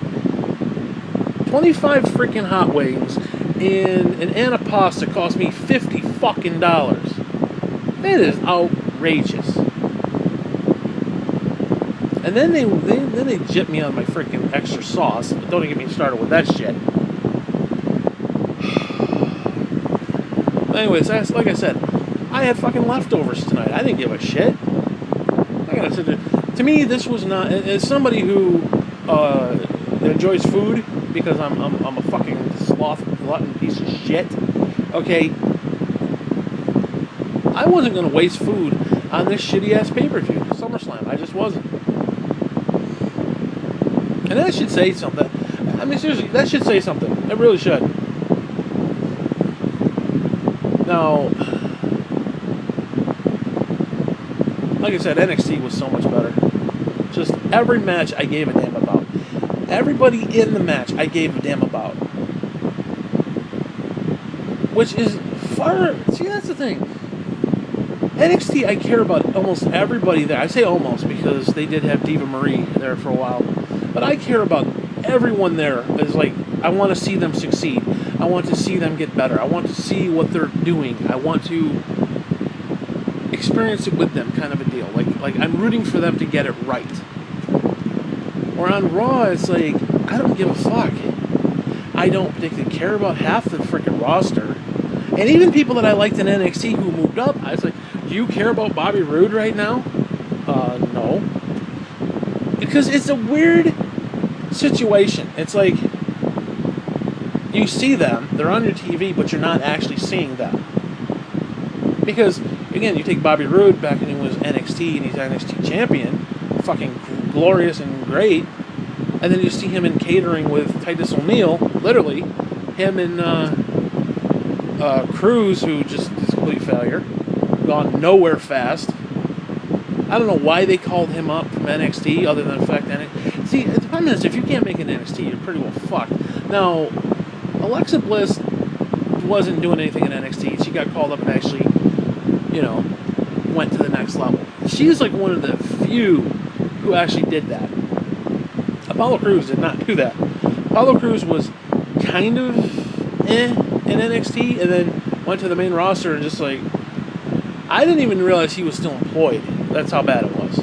25 freaking hot wings, and an anapasta cost me $50 fucking dollars. That is outrageous. And then they jip me on my freaking extra sauce. Don't even get me started with that shit. Anyways, like I said, I had fucking leftovers tonight. I didn't give a shit. To me, this was not. As somebody who enjoys food, because I'm a fucking sloth glutton piece of shit. Okay, I wasn't gonna waste food on this shitty ass pay-per-view, SummerSlam. I just wasn't. And that should say something. I mean, seriously, that should say something. It really should. Now, like I said, NXT was so much better. Just every match I gave a damn about. Everybody in the match I gave a damn about. Which is far... See, that's the thing. NXT, I care about almost everybody there. I say almost because they did have Diva Marie there for a while. But I care about everyone there. It's like, I want to see them succeed. I want to see them get better. I want to see what they're doing. I want to experience it with them, kind of a deal. Like I'm rooting for them to get it right. Or on Raw, it's like, I don't give a fuck. I don't particularly care about half the freaking roster. And even people that I liked in NXT who moved up, I was like, do you care about Bobby Roode right now? No. Because it's a weird situation. It's like, you see them, they're on your TV, but you're not actually seeing them. Because, again, you take Bobby Roode back when he was NXT and he's NXT champion, fucking glorious and great, and then you see him in catering with Titus O'Neil, literally, him and Cruz, who just is a complete failure, gone nowhere fast. I don't know why they called him up from NXT, other than the fact that see, the problem is, if you can't make an NXT, you're pretty well fucked. Now, Alexa Bliss wasn't doing anything in NXT. She got called up and actually, went to the next level. She's like one of the few who actually did that. Apollo Crews did not do that. Apollo Crews was kind of in NXT and then went to the main roster and just like, I didn't even realize he was still employed. That's how bad it was.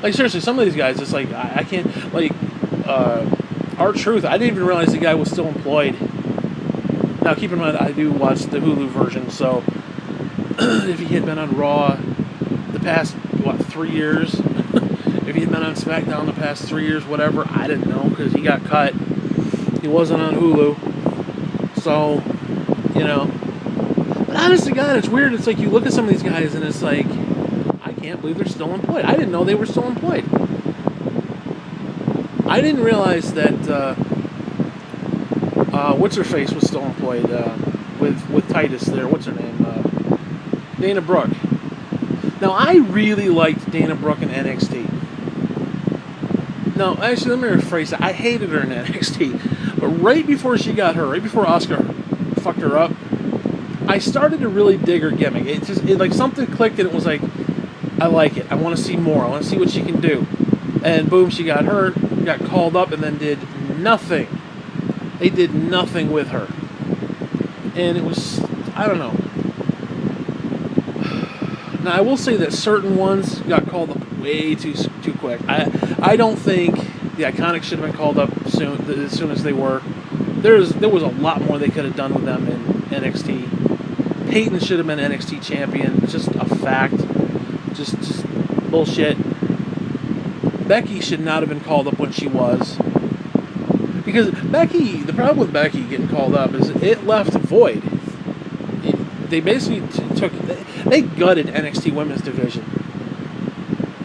Like, seriously, some of these guys, it's like, I can't, like, R-Truth, I didn't even realize the guy was still employed. Now, keep in mind, I do watch the Hulu version, so if he had been on Raw the past, 3 years, if he had been on SmackDown the past 3 years, whatever, I didn't know, because he got cut. He wasn't on Hulu. So, But honest to God, it's weird. It's like, you look at some of these guys, and it's like, I can't believe they're still employed. I didn't know they were still employed. I didn't realize that, what's-her-face was still employed with Titus there. What's her name? Dana Brooke. Now, I really liked Dana Brooke in NXT. No, actually, let me rephrase that. I hated her in NXT. But right before she got hurt, right before Asuka fucked her up, I started to really dig her gimmick. It like something clicked and it was like, I like it. I want to see more. I want to see what she can do. And boom, she got hurt, got called up, and then did nothing. They did nothing with her. And it was, I don't know. Now, I will say that certain ones got called up way too quick. I don't think the Iconics should have been called up as soon as they were. There was a lot more they could have done with them in NXT. Peyton should have been NXT champion. It's just a fact. Just bullshit. Becky should not have been called up when she was. Because the problem with Becky getting called up is it left void. They basically they gutted NXT Women's Division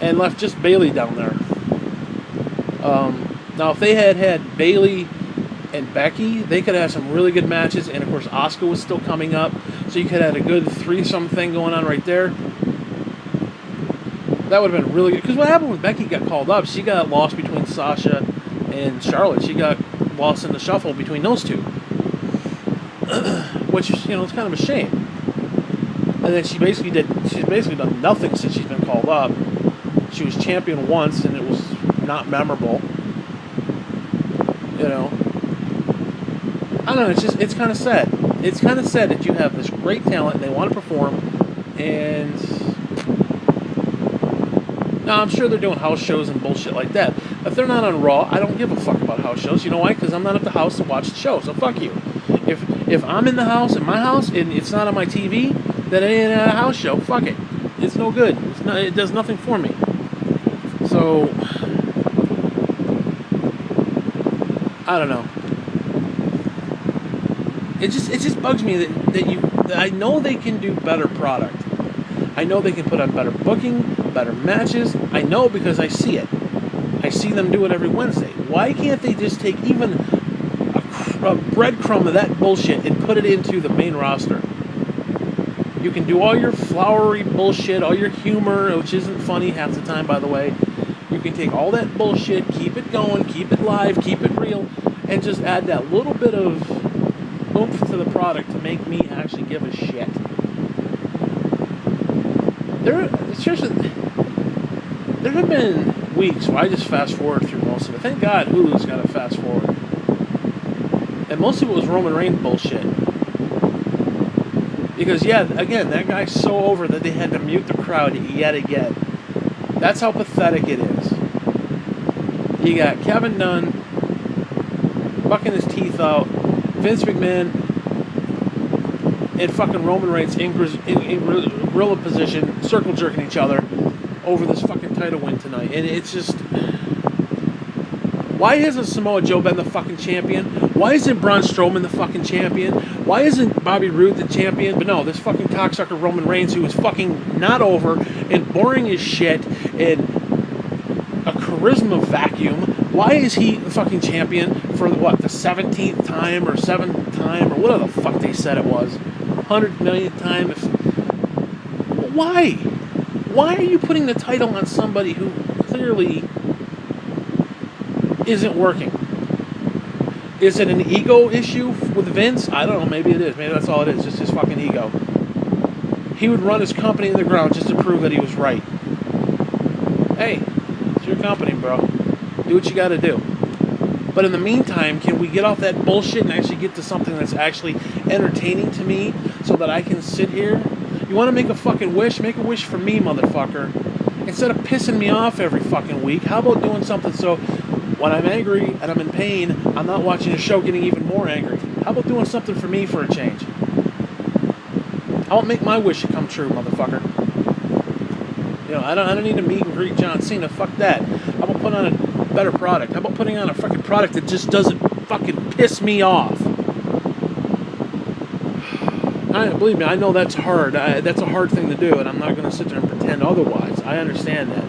and left just Bayley down there. Now, if they had Bayley and Becky, they could have some really good matches, and of course Asuka was still coming up, so you could have a good threesome thing going on right there. That would have been really good. Because what happened when Becky got called up, she got lost between Sasha and Charlotte. She got lost in the shuffle between those two. Which, it's kind of a shame. And then she's basically done nothing since she's been called up. She was champion once, and it was not memorable. I don't know, it's kind of sad. It's kind of sad that you have this great talent, and they want to perform, and now, I'm sure they're doing house shows and bullshit like that. If they're not on Raw, I don't give a fuck about house shows. You know why? Because I'm not at the house to watch the show, so fuck you. If I'm in the house, in my house, and it's not on my TV, then it ain't a house show. Fuck it. It's no good. It does nothing for me. So, I don't know. It just bugs me that I know they can do better product. I know they can put on better booking, better matches. I know because I see it. I see them do it every Wednesday. Why can't they just take even a breadcrumb of that bullshit and put it into the main roster? You can do all your flowery bullshit, all your humor, which isn't funny half the time, by the way. You can take all that bullshit, keep it going, keep it live, keep it real, and just add that little bit of oomph to the product to make me actually give a shit. There have been weeks where I just fast forward through most of it. Thank God Hulu's got to fast forward. And most of it was Roman Reigns bullshit. Because, again, that guy's so over that they had to mute the crowd yet again. That's how pathetic it is. You got Kevin Dunn bucking his teeth out, Vince McMahon and fucking Roman Reigns in gorilla position, circle jerking each other over this fucking title win tonight. And it's just, why hasn't Samoa Joe been the fucking champion? Why isn't Braun Strowman the fucking champion? Why isn't Bobby Roode the champion? But no, this fucking cocksucker Roman Reigns, who is fucking not over and boring as shit and a charisma vacuum. Why is he the fucking champion for what, the 17th time or 7th time or whatever the fuck they said it was? 100 millionth time. Why? Why are you putting the title on somebody who clearly isn't working? Is it an ego issue with Vince? I don't know. Maybe it is. Maybe that's all it is. Just his fucking ego. He would run his company in the ground just to prove that he was right. Hey, it's your company, bro. Do what you got to do. But in the meantime, can we get off that bullshit and actually get to something that's actually entertaining to me so that I can sit here? You want to make a fucking wish? Make a wish for me, motherfucker. Instead of pissing me off every fucking week, how about doing something so when I'm angry and I'm in pain, I'm not watching a show getting even more angry? How about doing something for me for a change? How about make my wish come true, motherfucker? You know, I don't need to meet and greet John Cena. Fuck that. How about putting on a better product? How about putting on a fucking product that just doesn't fucking piss me off? Believe me, I know that's hard. That's a hard thing to do, and I'm not going to sit there and pretend otherwise. I understand that.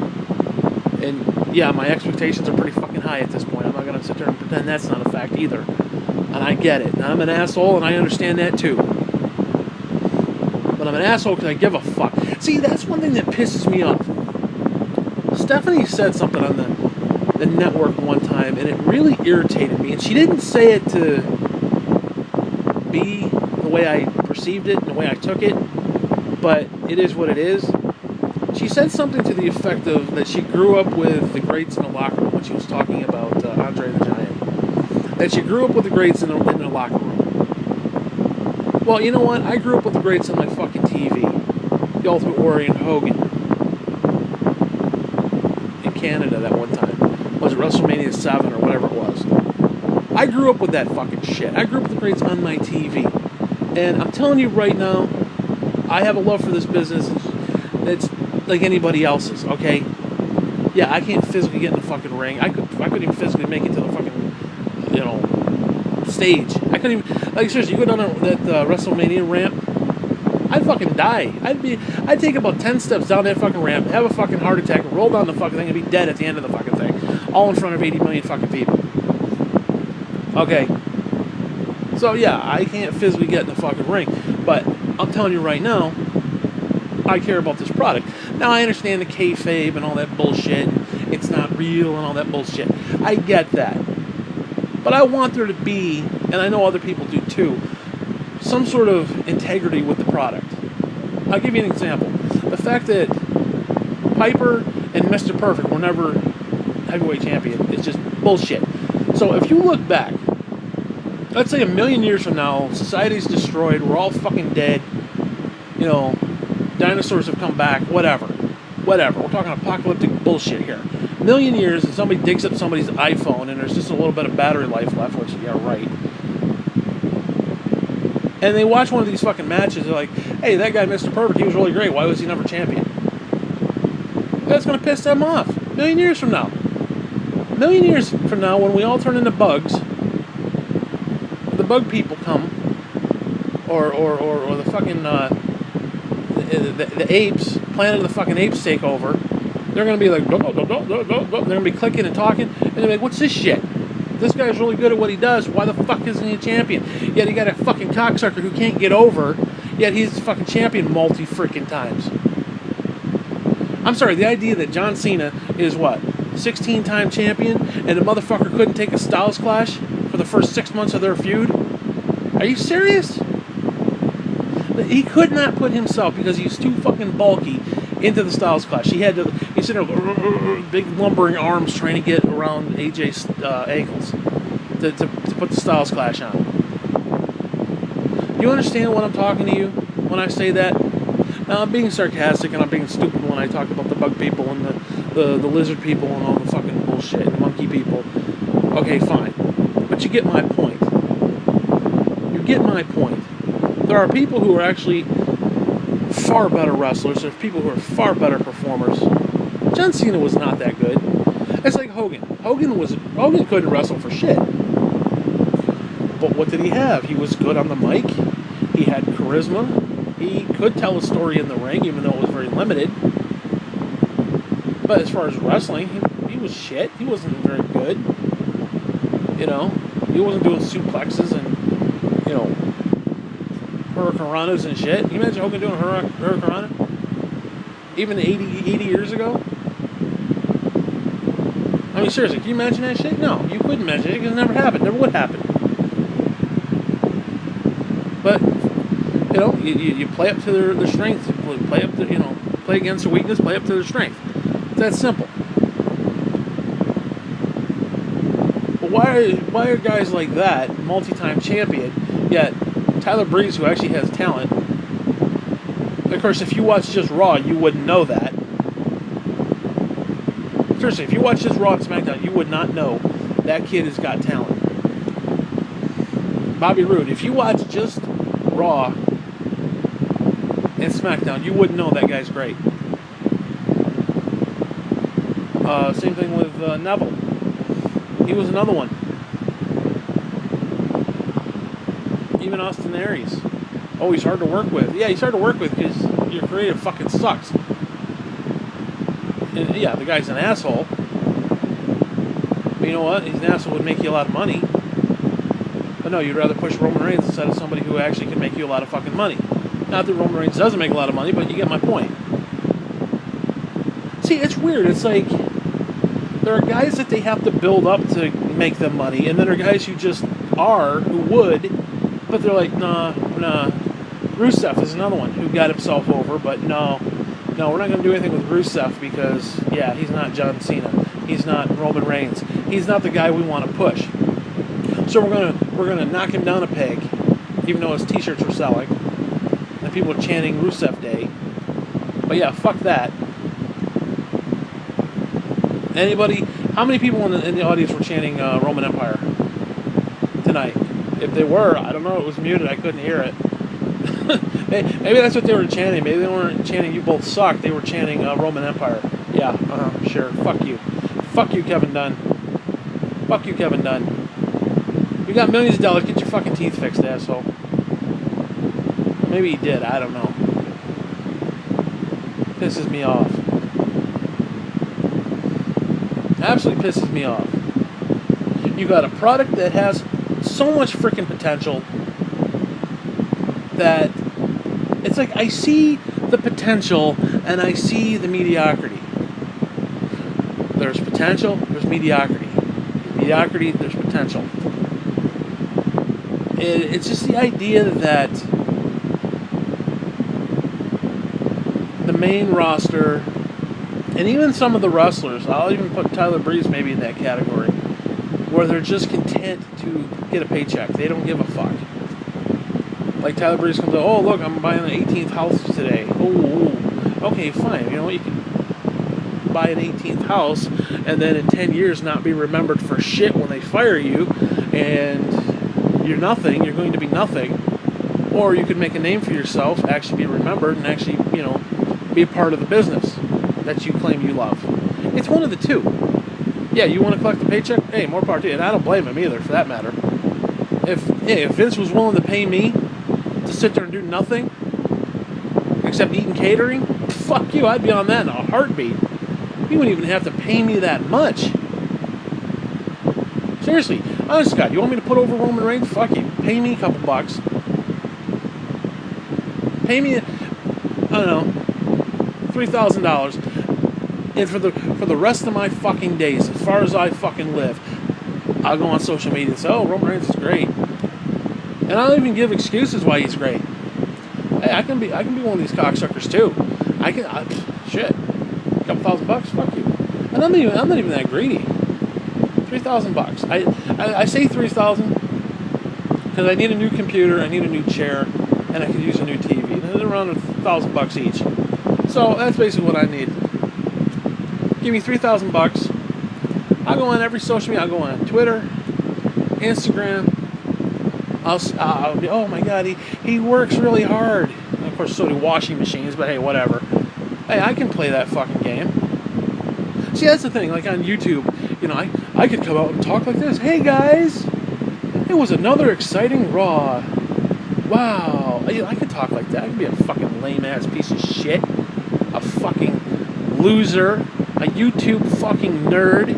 And yeah, my expectations are pretty fucking high at this point. I'm not going to sit there and pretend that's not a fact either. And I get it. And I'm an asshole, and I understand that too. But I'm an asshole because I give a fuck. See, that's one thing that pisses me off. Stephanie said something on the network one time, and it really irritated me. And she didn't say it to be the way I perceived it and the way I took it, but it is what it is. She said something to the effect of that she grew up with the greats in the locker room when she was talking about Andre the Giant. That she grew up with the greats in the locker room. Well, you know what? I grew up with the greats on my fucking TV. The Ultimate Warrior and Hogan. In Canada that one time. Was it WrestleMania 7 or whatever it was? I grew up with that fucking shit. I grew up with the greats on my TV. And I'm telling you right now, I have a love for this business. It's like anybody else's, okay? Yeah, I can't physically get in the fucking ring. I couldn't even physically make it to the fucking, you know, stage. I couldn't even, like, seriously, you go down that WrestleMania ramp, I'd fucking die. I'd take about 10 steps down that fucking ramp, have a fucking heart attack, roll down the fucking thing, and be dead at the end of the fucking thing. All in front of 80 million fucking people. Okay. So, yeah, I can't physically get in the fucking ring. But I'm telling you right now, I care about this product. Now, I understand the kayfabe and all that bullshit. It's not real and all that bullshit. I get that. But I want there to be, and I know other people do too, some sort of integrity with the product. I'll give you an example. The fact that Piper and Mr. Perfect were never heavyweight champion is just bullshit. So if you look back, let's say 1,000,000 years from now, society's destroyed, we're all fucking dead, you know, dinosaurs have come back, whatever. We're talking apocalyptic bullshit here. 1,000,000 years and somebody digs up somebody's iPhone and there's just a little bit of battery life left, which, yeah, right. And they watch one of these fucking matches, they're like, hey, that guy Mr. Perfect, he was really great, why was he never champion? That's going to piss them off. 1,000,000 years from now. 1,000,000 years from now, when we all turn into bugs, the bug people come, or the fucking, the apes, Planet of the fucking Apes take over, they're going to be like, they're going to be clicking and talking, and they're like, what's this shit? This guy's really good at what he does, why the fuck isn't he a champion? Yet he got a fucking cocksucker who can't get over, yet he's a fucking champion multi-freaking times. I'm sorry, the idea that John Cena is what, 16-time champion, and the motherfucker couldn't take a Styles Clash for the first 6 months of their feud? Are you serious? He could not put himself, because he's too fucking bulky, into the Styles Clash. He's sitting there, big lumbering arms trying to get around AJ's ankles to put the Styles Clash on. Do you understand what I'm talking to you when I say that? Now, I'm being sarcastic and I'm being stupid when I talk about the bug people and the lizard people and all the fucking bullshit, and quirky people. Okay, fine. But you get my point. You get my point. There are people who are actually far better wrestlers. There's people who are far better performers. John Cena was not that good. It's like Hogan. Hogan couldn't wrestle for shit. But what did he have? He was good on the mic. He had charisma. He could tell a story in the ring, even though it was very limited. But as far as wrestling, he was shit. He wasn't very good. You know, he wasn't doing suplexes and, you know, hurricanranas and shit. Can you imagine Hogan doing a hurricanrana? Even 80 years ago? I mean, seriously, can you imagine that shit? No, you couldn't imagine it because it never happened. Never would happen. But, you know, you play up to their strengths. You play up to, you know, play against their weakness, play up to their strength. It's that simple. But why are guys like that, multi-time champion, yet Tyler Breeze, who actually has talent, of course, if you watch just Raw, you wouldn't know that. Seriously, if you watch just Raw and SmackDown, you would not know that kid has got talent. Bobby Roode, if you watch just Raw and SmackDown, you wouldn't know that guy's great. Same thing with Neville. He was another one. Even Austin Aries. Oh, he's hard to work with. Yeah, he's hard to work with because your creative fucking sucks. And yeah, the guy's an asshole. But you know what? He's an asshole, would make you a lot of money. But no, you'd rather push Roman Reigns instead of somebody who actually can make you a lot of fucking money. Not that Roman Reigns doesn't make a lot of money, but you get my point. See, it's weird. It's like there are guys that they have to build up to make them money, and then there are guys who just are, who would, but they're like, nah. Rusev is another one who got himself over, but no, we're not going to do anything with Rusev because, yeah, he's not John Cena. He's not Roman Reigns. He's not the guy we want to push. So we're gonna knock him down a peg, even though his T-shirts were selling, and people are chanting Rusev Day. But yeah, fuck that. Anybody? How many people in the audience were chanting Roman Empire tonight? If they were, I don't know. It was muted. I couldn't hear it. Maybe that's what they were chanting. Maybe they weren't chanting "You both suck." They were chanting Roman Empire. Yeah, sure. Fuck you. Fuck you, Kevin Dunn. Fuck you, Kevin Dunn. You got millions of dollars. Get your fucking teeth fixed, asshole. Maybe he did. I don't know. Pisses me off. Absolutely pisses me off. You got a product that has so much freaking potential that it's like I see the potential and I see the mediocrity. There's potential, there's mediocrity. Mediocrity, there's potential. It's just the idea that the main roster, and even some of the wrestlers, I'll even put Tyler Breeze maybe in that category, where they're just content to get a paycheck. They don't give a fuck. Like Tyler Breeze comes out, oh look, I'm buying an 18th house today. Oh, okay, fine. You know what, you can buy an 18th house and then in 10 years not be remembered for shit when they fire you, and you're nothing, you're going to be nothing. Or you could make a name for yourself, actually be remembered, and actually, you know, be a part of the business that you claim you love. It's one of the two. Yeah, you want to collect the paycheck? Hey, more power to you. And I don't blame him either, for that matter. If Vince was willing to pay me to sit there and do nothing except eat and catering, fuck you, I'd be on that in a heartbeat. You wouldn't even have to pay me that much. Seriously, honest to God, you want me to put over Roman Reigns? Fuck you. Pay me a couple bucks. Pay me, I don't know, $3,000. And for the rest of my fucking days, as far as I fucking live, I'll go on social media and say, oh, Roman Reigns is great. And I'll even give excuses why he's great. Hey, I can be one of these cocksuckers too. Shit. A couple $1,000, fuck you. And I'm not even that greedy. $3,000. I say 3,000 because I need a new computer, I need a new chair, and I could use a new TV. And they're around $1,000 each. So that's basically what I need. Give me $3,000. I'll go on every social media. I'll go on Twitter, Instagram. I'll be, oh my God, he works really hard. And of course, so do washing machines, but hey, whatever. Hey, I can play that fucking game. See, that's the thing, like on YouTube, you know, I could come out and talk like this. Hey guys, it was another exciting Raw. Wow. I could talk like that. I could be a fucking lame-ass piece of shit. A fucking loser. A YouTube fucking nerd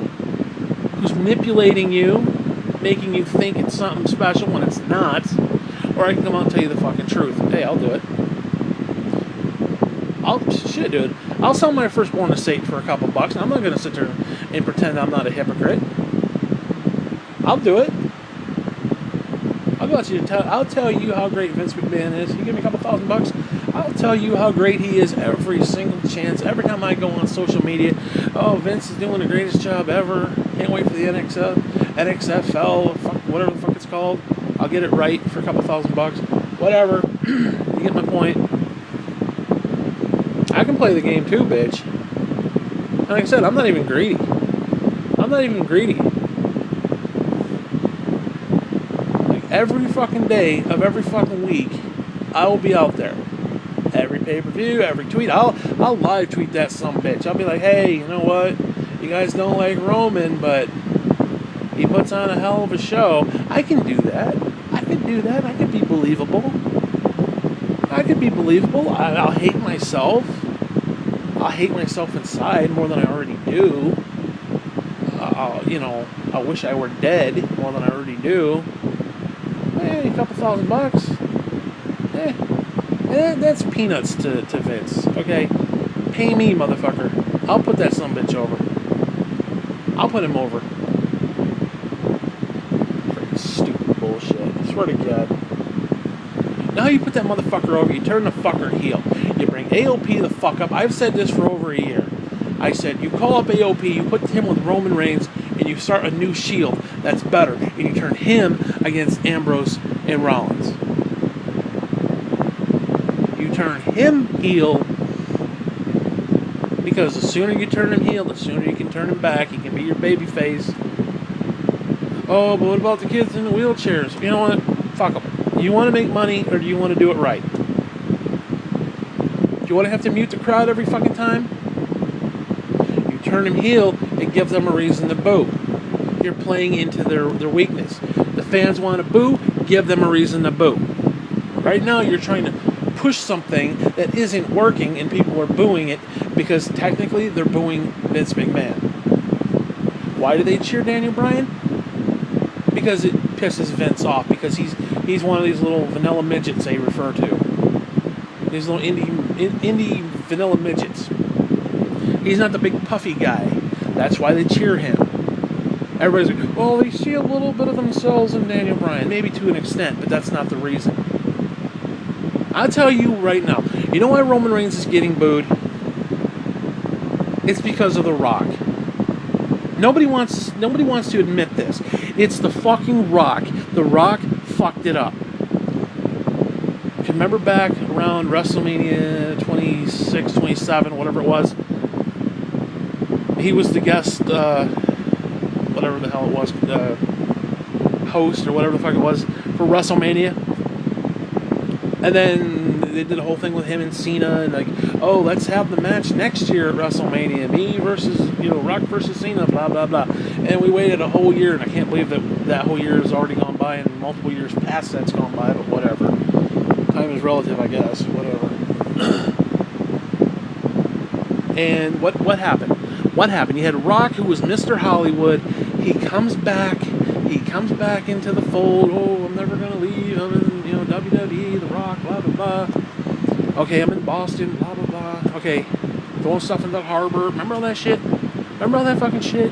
who's manipulating you, making you think it's something special when it's not. Or I can come out and tell you the fucking truth. Hey, I'll do it. Shit, dude. I'll sell my firstborn estate for a couple bucks. I'm not going to sit there and pretend I'm not a hypocrite. I'll do it. I'll tell you how great Vince McMahon is. You give me a couple $1,000, I'll tell you how great he is every single chance. Every time I go on social media, oh, Vince is doing the greatest job ever. Can't wait for the NXFL, whatever the fuck it's called. I'll get it right for a couple $1,000. Whatever. You get my point. I can play the game too, bitch. And like I said, I'm not even greedy. Like every fucking day of every fucking week, I will be out there. Every pay-per-view, every tweet, I'll live tweet that bitch. I'll be like, hey, you know what? You guys don't like Roman, but he puts on a hell of a show. I can do that. I can be believable. I'll hate myself. I'll hate myself inside more than I already do. I wish I were dead more than I already do. Hey, a couple $1,000. That's peanuts to Vince. Okay, pay me, motherfucker. I'll put that sumbitch over. I'll put him over. Freaking stupid bullshit. I swear to God. Now you put that motherfucker over, you turn the fucker heel. You bring AOP the fuck up. I've said this for over a year. I said, you call up AOP, you put him with Roman Reigns, and you start a new Shield that's better. And you turn him against Ambrose and Rollins. You turn him heel, because the sooner you turn him heel, the sooner you can turn him back. He can be your baby face. Oh, but what about the kids in the wheelchairs? You know what? Fuck them. You want to make money, or do you want to do it right? Do you want to have to mute the crowd every fucking time? You turn them heel and give them a reason to boo. You're playing into their weakness. The fans want to boo, give them a reason to boo. Right now, you're trying to push something that isn't working, and people are booing it because technically they're booing Vince McMahon. Why do they cheer Daniel Bryan? Because it pisses Vince off, because he's one of these little vanilla midgets they refer to. These little indie vanilla midgets. He's not the big puffy guy. That's why they cheer him. Everybody's like, well, they see a little bit of themselves in Daniel Bryan. Maybe to an extent, but that's not the reason. I'll tell you right now. You know why Roman Reigns is getting booed? It's because of The Rock. Nobody wants to admit this. It's the fucking Rock. The Rock fucked it up. If you remember back around WrestleMania 26, 27, whatever it was, he was the guest, whatever the hell it was, host or whatever the fuck it was for WrestleMania. And then they did a whole thing with him and Cena, and like, oh, let's have the match next year at WrestleMania, me versus, Rock versus Cena, blah, blah, blah. And we waited a whole year, and I can't believe that whole year has already gone by, and multiple years past that's gone by, but whatever. Time is relative, I guess, whatever. And what happened? What happened? You had Rock, who was Mr. Hollywood. He comes back into the fold. Oh, I'm never going to leave. I'm in, WWE, The Rock, blah, blah, blah. Okay, I'm in Boston, blah, blah, blah. Okay, throwing stuff in the harbor. Remember all that shit? Remember all that fucking shit?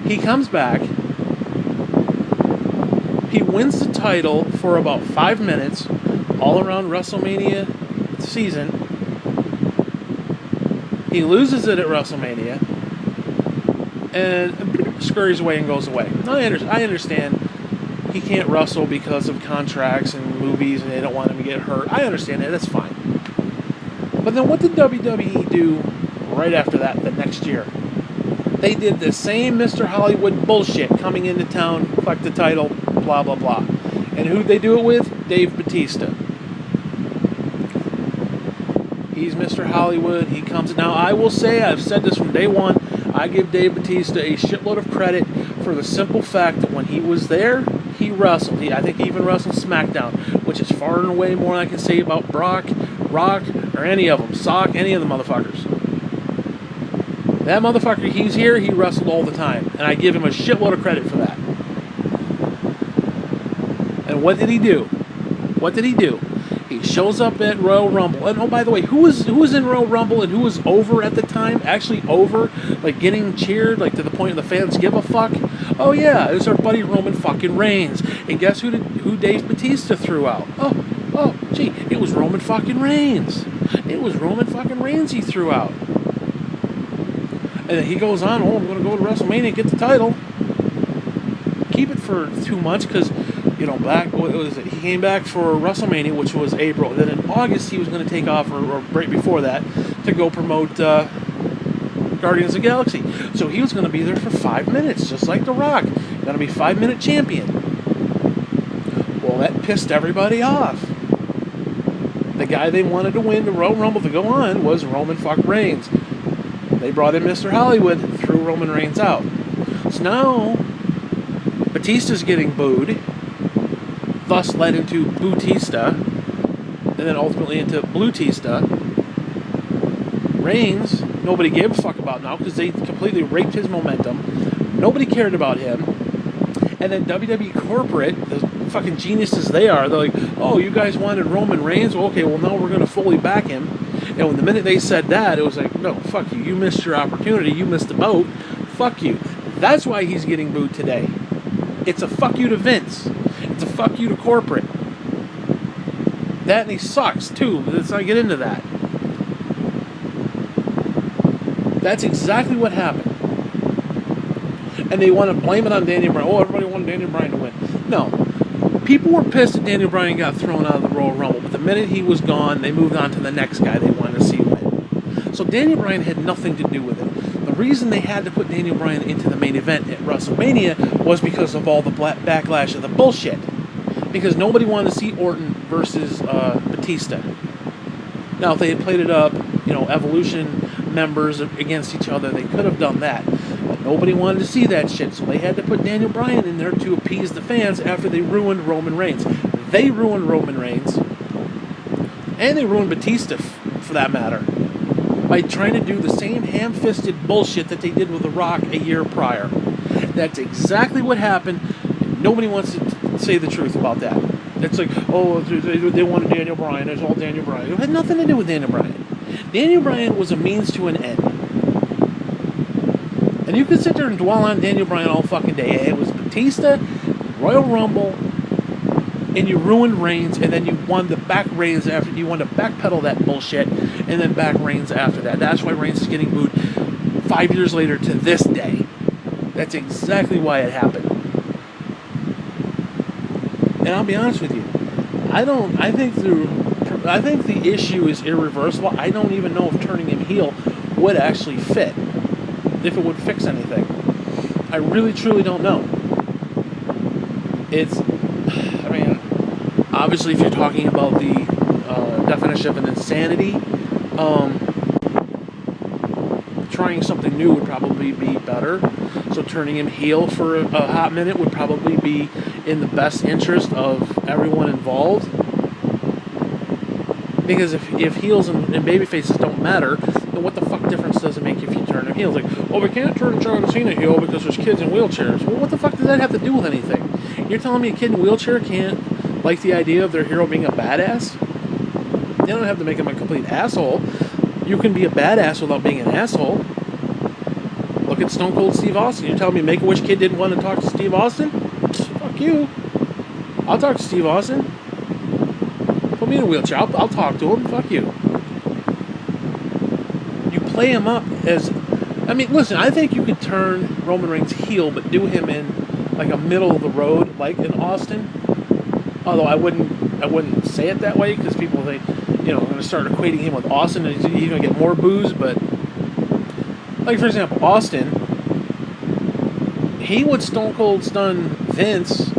He comes back. He wins the title for about 5 minutes all around WrestleMania season. He loses it at WrestleMania and scurries away and goes away. Now, I understand he can't wrestle because of contracts and movies, and they don't want him to get hurt. I understand that. That's fine. But then what did WWE do right after that, the next year? They did the same Mr. Hollywood bullshit, coming into town, collect the title, blah, blah, blah. And who'd they do it with? Dave Bautista. He's Mr. Hollywood. He comes. Now, I will say, I've said this from day one, I give Dave Bautista a shitload of credit for the simple fact that when he was there, he wrestled. I think he even wrestled SmackDown, which is far and away more than I can say about Brock, Rock, or any of them. Sock, any of the motherfuckers. That motherfucker, he's here, he wrestled all the time. And I give him a shitload of credit for that. And what did he do? What did he do? He shows up at Royal Rumble. And oh, by the way, who was in Royal Rumble and who was over at the time? Actually over, like getting cheered, like to the point where the fans give a fuck. Oh yeah, it was our buddy Roman fucking Reigns. And guess who Dave Bautista threw out? Oh, gee, it was Roman fucking Reigns. It was Roman fucking Reigns he threw out. And then he goes on, I'm going to go to WrestleMania and get the title. Keep it for 2 months because, he came back for WrestleMania, which was April. Then in August, he was going to take off, or right before that, to go promote Guardians of the Galaxy. So he was going to be there for 5 minutes, just like The Rock. Going to be 5-minute champion. Well, that pissed everybody off. The guy they wanted to win the Royal Rumble to go on was Roman fuck Reigns. They brought in Mr. Hollywood, threw Roman Reigns out. So now, Batista's getting booed, thus led into Bautista, and then ultimately into Blutista. Reigns, nobody gave a fuck about now because they completely raped his momentum. Nobody cared about him. And then WWE corporate, the fucking geniuses they are, they're like, oh, you guys wanted Roman Reigns? Well, okay, well, now we're going to fully back him. And the minute they said that, it was like, no, fuck you. You missed your opportunity. You missed the boat. Fuck you. That's why he's getting booed today. It's a fuck you to Vince. It's a fuck you to corporate. That and he sucks, too. But let's not get into that. That's exactly what happened. And they want to blame it on Daniel Bryan. Oh, everybody wanted Daniel Bryan to win. No. People were pissed that Daniel Bryan got thrown out of the Royal Rumble, but the minute he was gone, they moved on to the next guy they wanted to see win. So Daniel Bryan had nothing to do with it. The reason they had to put Daniel Bryan into the main event at WrestleMania was because of all the backlash of the bullshit. Because nobody wanted to see Orton versus Batista. Now, if they had played it up, Evolution members against each other, they could have done that. But nobody wanted to see that shit, so they had to put Daniel Bryan in there to appease the fans after they ruined Roman Reigns. They ruined Roman Reigns, and they ruined Batista, for that matter, by trying to do the same ham-fisted bullshit that they did with The Rock a year prior. That's exactly what happened. Nobody wants to say the truth about that. It's like, oh, they wanted Daniel Bryan. It's all Daniel Bryan. It had nothing to do with Daniel Bryan. Daniel Bryan was a means to an end. And you can sit there and dwell on Daniel Bryan all fucking day. It was Batista, Royal Rumble, and you ruined Reigns, and then you won the back Reigns after. You wanted to backpedal that bullshit, and then back Reigns after that. That's why Reigns is getting booed 5 years later to this day. That's exactly why it happened. And I'll be honest with you, I think the issue is irreversible. I don't even know if turning him heel would actually fit, if it would fix anything. I really, truly don't know. Obviously, if you're talking about the definition of an insanity, trying something new would probably be better. So turning him heel for a hot minute would probably be in the best interest of everyone involved. Because if heels and babyfaces don't matter, then what the fuck difference does it make if you turn them heel? It's like, oh, we can't turn John Cena heel because there's kids in wheelchairs. Well, what the fuck does that have to do with anything? You're telling me a kid in a wheelchair can't like the idea of their hero being a badass? You don't have to make him a complete asshole. You can be a badass without being an asshole. Look at Stone Cold Steve Austin. You're telling me Make-A-Wish kid didn't want to talk to Steve Austin? Fuck you. I'll talk to Steve Austin. Put me in a wheelchair. I'll talk to him. Fuck you. You play him up as... listen, I think you could turn Roman Reigns heel, but do him in like a middle of the road, like in Austin. Although I wouldn't say it that way, because people think, I'm going to start equating him with Austin, and he's going to get more boos, but... Like, for example, Austin he would Stone Cold stun Vince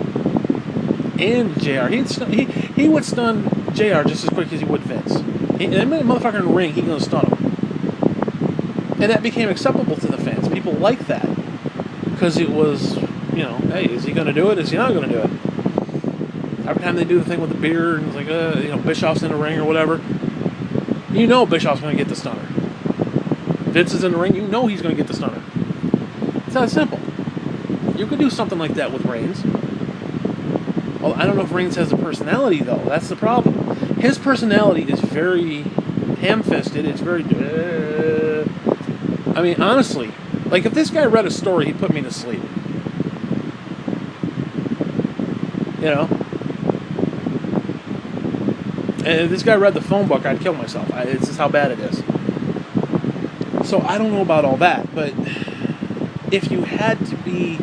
and JR. He would stun JR just as quick as he would Vince. And that motherfucker in the ring, he gonna stun him. And that became acceptable to the fans. People liked that. Because it was, you know, hey, is he gonna do it? Is he not gonna do it? Every time they do the thing with the beer and it's like, you know, Bischoff's in the ring or whatever, you know Bischoff's gonna get the stunner. Vince is in the ring, you know he's gonna get the stunner. It's that simple. You could do something like that with Reigns. Well, I don't know if Reigns has a personality, though. That's the problem. His personality is very ham-fisted. It's very... I mean, honestly, like, if this guy read a story, he'd put me to sleep. You know? And if this guy read the phone book, I'd kill myself. It's just how bad it is. So, I don't know about all that, but if you had to be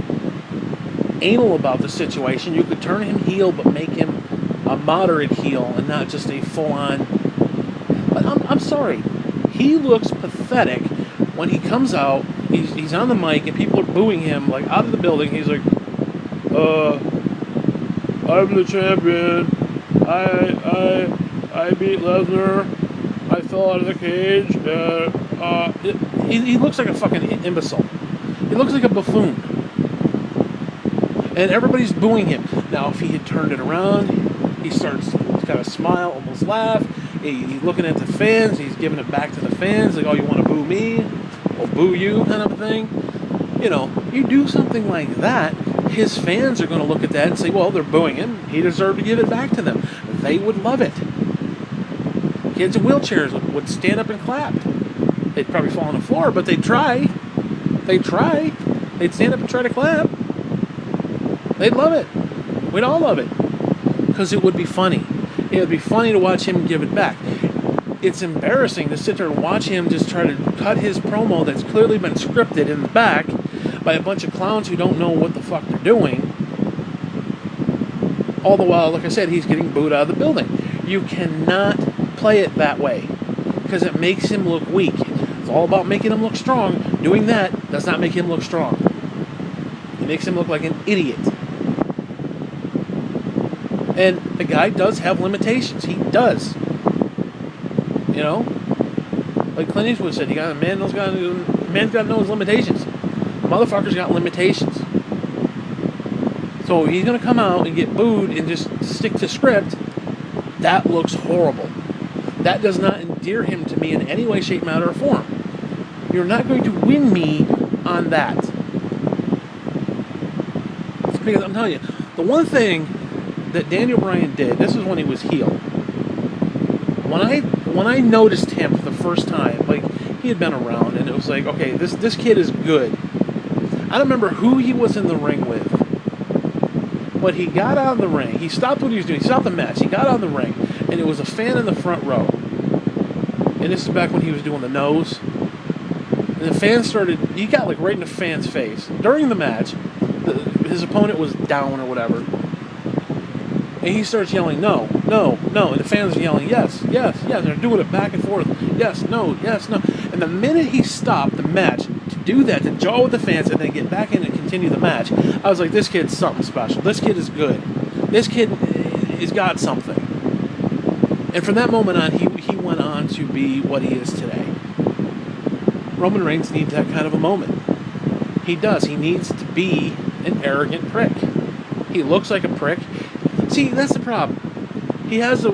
anal about the situation, you could turn him heel but make him a moderate heel and not just a full-on... But I'm sorry, he looks pathetic when he comes out, he's on the mic and people are booing him like out of the building. He's like, I'm the champion, I beat Lesnar, I fell out of the cage, he looks like a fucking imbecile. He looks like a buffoon. And everybody's booing him. Now, if he had turned it around, he starts to kind of smile, almost laugh. He's looking at the fans. He's giving it back to the fans. Like, oh, you want to boo me? Well, boo you, kind of a thing. You know, you do something like that, his fans are going to look at that and say, well, they're booing him. He deserved to give it back to them. They would love it. Kids in wheelchairs would stand up and clap. They'd probably fall on the floor, but they'd try. They'd try. They'd stand up and try to clap. They'd love it. We'd all love it. Because it would be funny. It would be funny to watch him give it back. It's embarrassing to sit there and watch him just try to cut his promo that's clearly been scripted in the back by a bunch of clowns who don't know what the fuck they're doing. All the while, like I said, he's getting booed out of the building. You cannot play it that way. Because it makes him look weak. It's all about making him look strong. Doing that does not make him look strong. It makes him look like an idiot. And the guy does have limitations. He does. You know? Like Clint Eastwood said, man's got to know his limitations. Motherfucker's got limitations. So he's going to come out and get booed and just stick to script. That looks horrible. That does not endear him to me in any way, shape, matter, or form. You're not going to win me on that. Because I'm telling you, the one thing that Daniel Bryan did, this is when he was heel. When I noticed him for the first time, like, he had been around, and it was like, okay, this kid is good. I don't remember who he was in the ring with, but he got out of the ring. He stopped what he was doing. He stopped the match. He got out of the ring, and it was a fan in the front row. And this is back when he was doing the nose. And the fan started, he got like right in the fan's face. During the match, his opponent was down or whatever. And he starts yelling, no, no, no. And the fans are yelling, yes, yes, yes. And they're doing it back and forth. Yes, no, yes, no. And the minute he stopped the match to do that, to jaw with the fans and then get back in and continue the match, I was like, this kid's something special. This kid is good. This kid has got something. And from that moment on, he went on to be what he is today. Roman Reigns needs that kind of a moment. He does. He needs to be an arrogant prick. He looks like a prick. See, that's the problem. He has a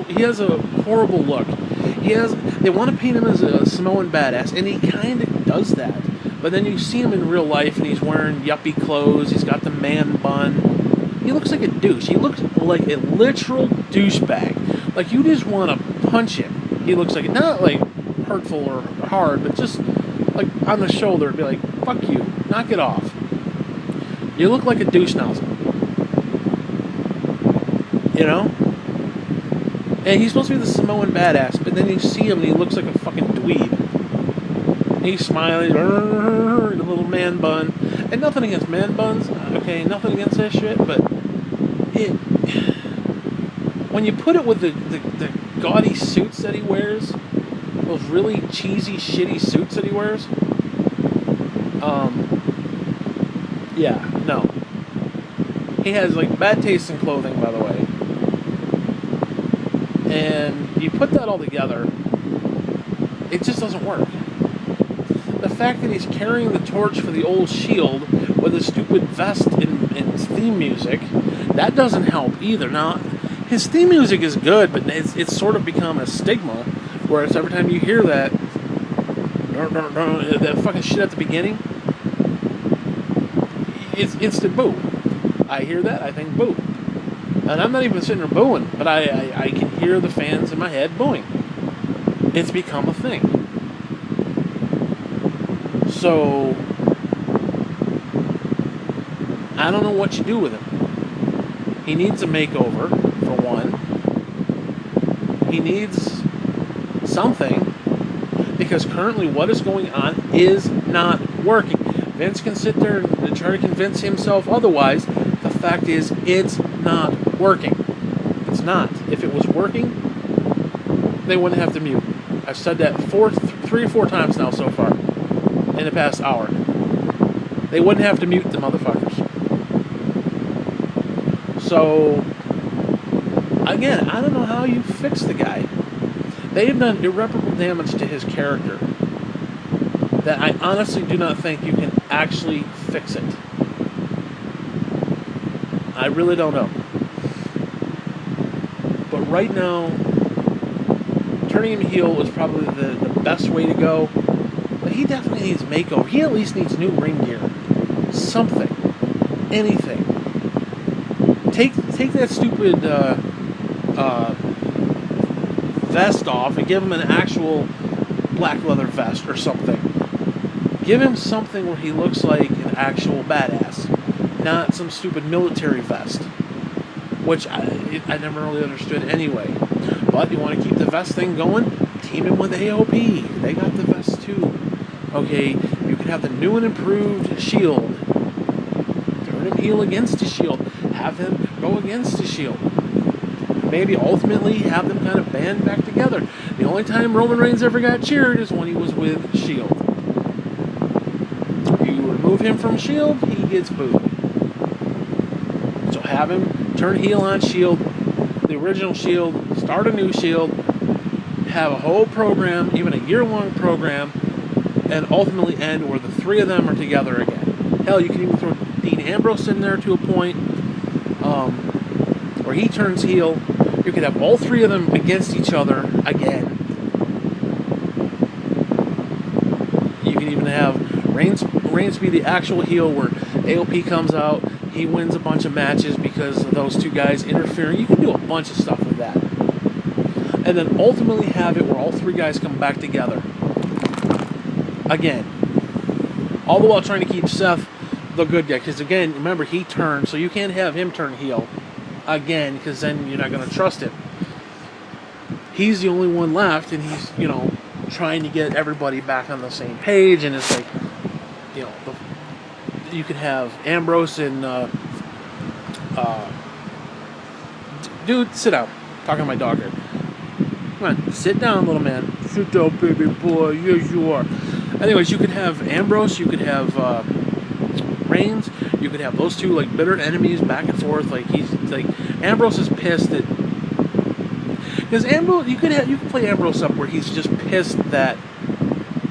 horrible look. They want to paint him as a Samoan badass, and he kind of does that. But then you see him in real life, and he's wearing yuppie clothes. He's got the man bun. He looks like a douche. He looks like a literal douchebag. Like, you just want to punch him. He looks like, not like hurtful or hard, but just like on the shoulder and be like, fuck you, knock it off. You look like a douche nozzle. You know? And he's supposed to be the Samoan badass, but then you see him and he looks like a fucking dweeb. And he's smiling, the little man bun. And nothing against man buns, okay, nothing against that shit, but when you put it with the gaudy suits that he wears, those really cheesy, shitty suits that he wears, Yeah, no. He has like bad taste in clothing, by the way. And you put that all together, it just doesn't work. The fact that he's carrying the torch for the old Shield with a stupid vest and theme music, that doesn't help either. Now, his theme music is good, but it's sort of become a stigma, where it's every time you hear that fucking shit at the beginning, it's instant boo. I hear that, I think boo. And I'm not even sitting there booing, but I can hear the fans in my head booing. It's become a thing. So, I don't know what you do with him. He needs a makeover, for one. He needs something, because currently what is going on is not working. Vince can sit there and try to convince himself otherwise. The fact is, it's not working. It's not. If it was working, they wouldn't have to mute. I've said that 3 or 4 times now so far in the past hour. They wouldn't have to mute the motherfuckers. So, again, I don't know how you fix the guy. They have done irreparable damage to his character that I honestly do not think you can actually fix it. I really don't know. But right now, turning him heel is probably the best way to go. But he definitely needs makeover. He at least needs new ring gear. Something. Anything. Take that stupid vest off and give him an actual black leather vest or something. Give him something where he looks like an actual badass. Not some stupid military vest. Which I never really understood anyway. But you want to keep the vest thing going? Team him with AOP. They got the vest too. Okay, you can have the new and improved Shield. Turn him heel against the Shield. Have him go against the Shield. Maybe ultimately have them kind of band back together. The only time Roman Reigns ever got cheered is when he was with Shield. You remove him from Shield, he gets booed. So have him turn heel on Shield, the original Shield, start a new Shield, have a whole program, even a year-long program, and ultimately end where the 3 of them are together again. Hell, you can even throw Dean Ambrose in there to a point, where he turns heel. You could have all 3 of them against each other again. You can even have Reigns be the actual heel, where AOP comes out, he wins a bunch of matches because of those 2 guys interfering. You can do a bunch of stuff with that. And then ultimately have it where all 3 guys come back together. Again. All the while trying to keep Seth the good guy. Because again, remember, he turned, so you can't have him turn heel again, because then you're not going to trust him. He's the only one left, and he's, trying to get everybody back on the same page, and it's like, you could have Ambrose and, dude, sit down. I'm talking to my dog here. Come on, sit down, little man. Sit down, baby boy. Yes, you are. Anyways, you could have Ambrose, you could have, Reigns, you could have those 2 like bitter enemies back and forth. Like Ambrose is pissed that, because Ambrose, you could play Ambrose up where he's just pissed that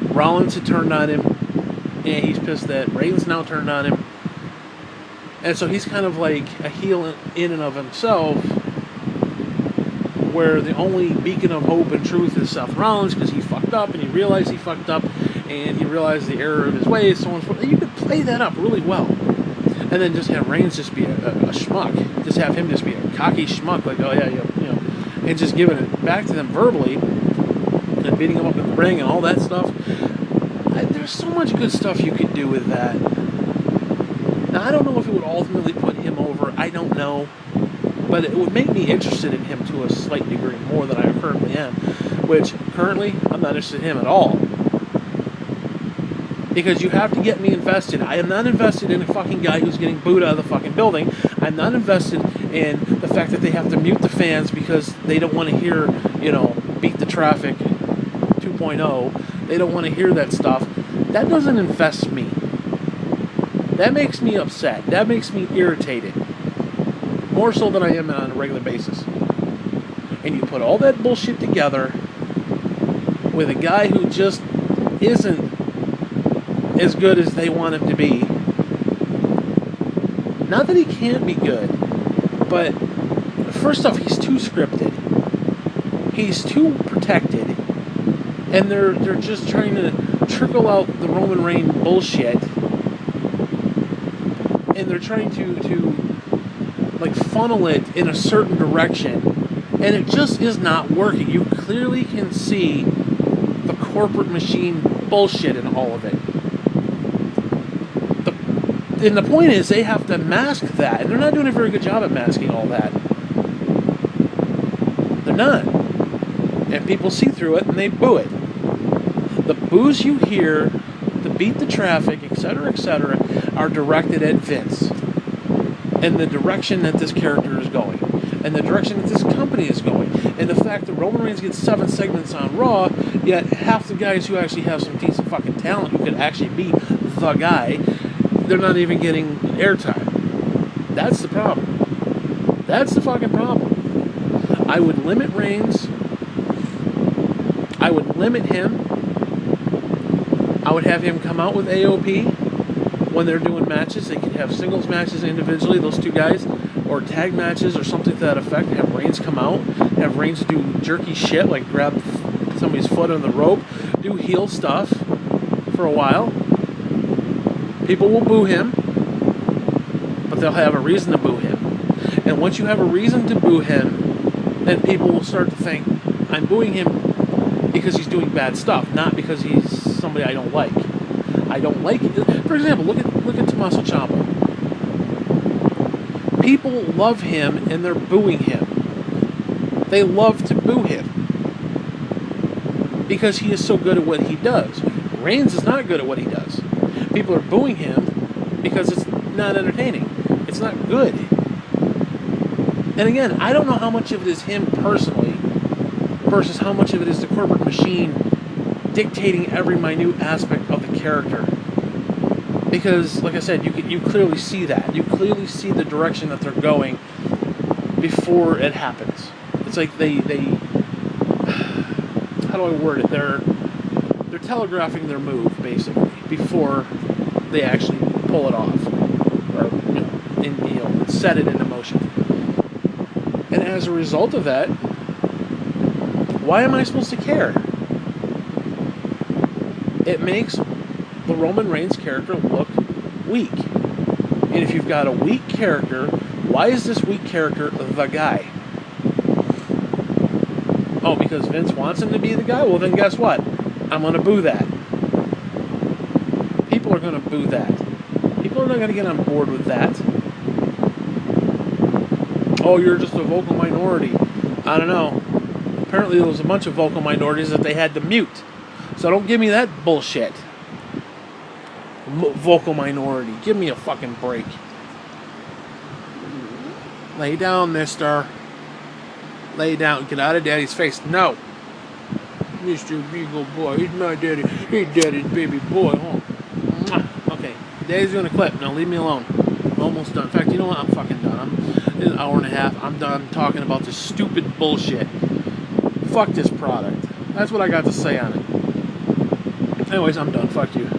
Rollins had turned on him, and he's pissed that Reigns now turned on him, and so he's kind of like a heel in and of himself, where the only beacon of hope and truth is Seth Rollins, because he fucked up and he realized he fucked up and he realized the error of his ways, so on and so forth. You could play that up really well. And then just have Reigns just be a schmuck. Just have him just be a cocky schmuck, like, oh yeah, and just giving it back to them verbally and beating them up in the ring and all that stuff. There's so much good stuff you could do with that. Now, I don't know if it would ultimately put him over. I don't know. But it would make me interested in him to a slight degree more than I currently am. Which, currently, I'm not interested in him at all. Because you have to get me invested. I am not invested in a fucking guy who's getting booed out of the fucking building. I'm not invested in the fact that they have to mute the fans because they don't want to hear, Beat the Traffic 2.0. They don't want to hear that stuff. That doesn't invest me. That makes me upset. That makes me irritated. More so than I am on a regular basis. And you put all that bullshit together with a guy who just isn't as good as they want him to be. Not that he can't be good, but first off, he's too scripted. He's too protected. And they're just trying to trickle out the Roman Reigns bullshit. And they're trying to like funnel it in a certain direction. And it just is not working. You clearly can see the corporate machine bullshit in all of it. And the point is, they have to mask that. And they're not doing a very good job at masking all that. They're not. And people see through it and they boo it. The boos you hear, the beat the traffic, etc., are directed at Vince. And the direction that this character is going. And the direction that this company is going. And the fact that Roman Reigns gets 7 segments on Raw, yet half the guys who actually have some decent fucking talent, who could actually be the guy, they're not even getting airtime. That's the problem. That's the fucking problem. I would limit Reigns. I would limit him. I would have him come out with AOP when they're doing matches. They could have singles matches individually, those two guys, or tag matches or something to that effect. Have Reigns come out. Have Reigns do jerky shit like grab somebody's foot on the rope. Do heel stuff for a while. People will boo him, but they'll have a reason to boo him. And once you have a reason to boo him, then people will start to think, I'm booing him because he's doing bad stuff, not because he's somebody I don't like. I don't like it. For example, look at Tommaso Ciampa. People love him and they're booing him. They love to boo him because he is so good at what he does. Reigns is not good at what he does. People are booing him because it's not entertaining. It's not good. And again, I don't know how much of it is him personally versus how much of it is the corporate machine dictating every minute aspect of the character. Because, like I said, you clearly see that. You clearly see the direction that they're going before it happens. It's like they how do I word it? They're telegraphing their move, basically, before they actually pull it off. Or, set it into motion. And as a result of that, why am I supposed to care? It makes the Roman Reigns character look weak. And if you've got a weak character, why is this weak character the guy? Oh, because Vince wants him to be the guy? Well, then guess what? I'm going to boo that. People are going to boo that. People are not going to get on board with that. Oh, you're just a vocal minority. I don't know. Apparently there was a bunch of vocal minorities that they had to mute. So don't give me that bullshit. Vocal minority. Give me a fucking break. Lay down, mister. Lay down. Get out of daddy's face. No. Mr. Beagle Boy. He's my daddy. He's daddy's baby boy. Oh. Okay. Daddy's gonna clip. Now leave me alone. I'm almost done. In fact, you know what? I'm fucking done. It's an hour and a half. I'm done talking about this stupid bullshit. Fuck this product. That's what I got to say on it. Anyways, I'm done. Fuck you.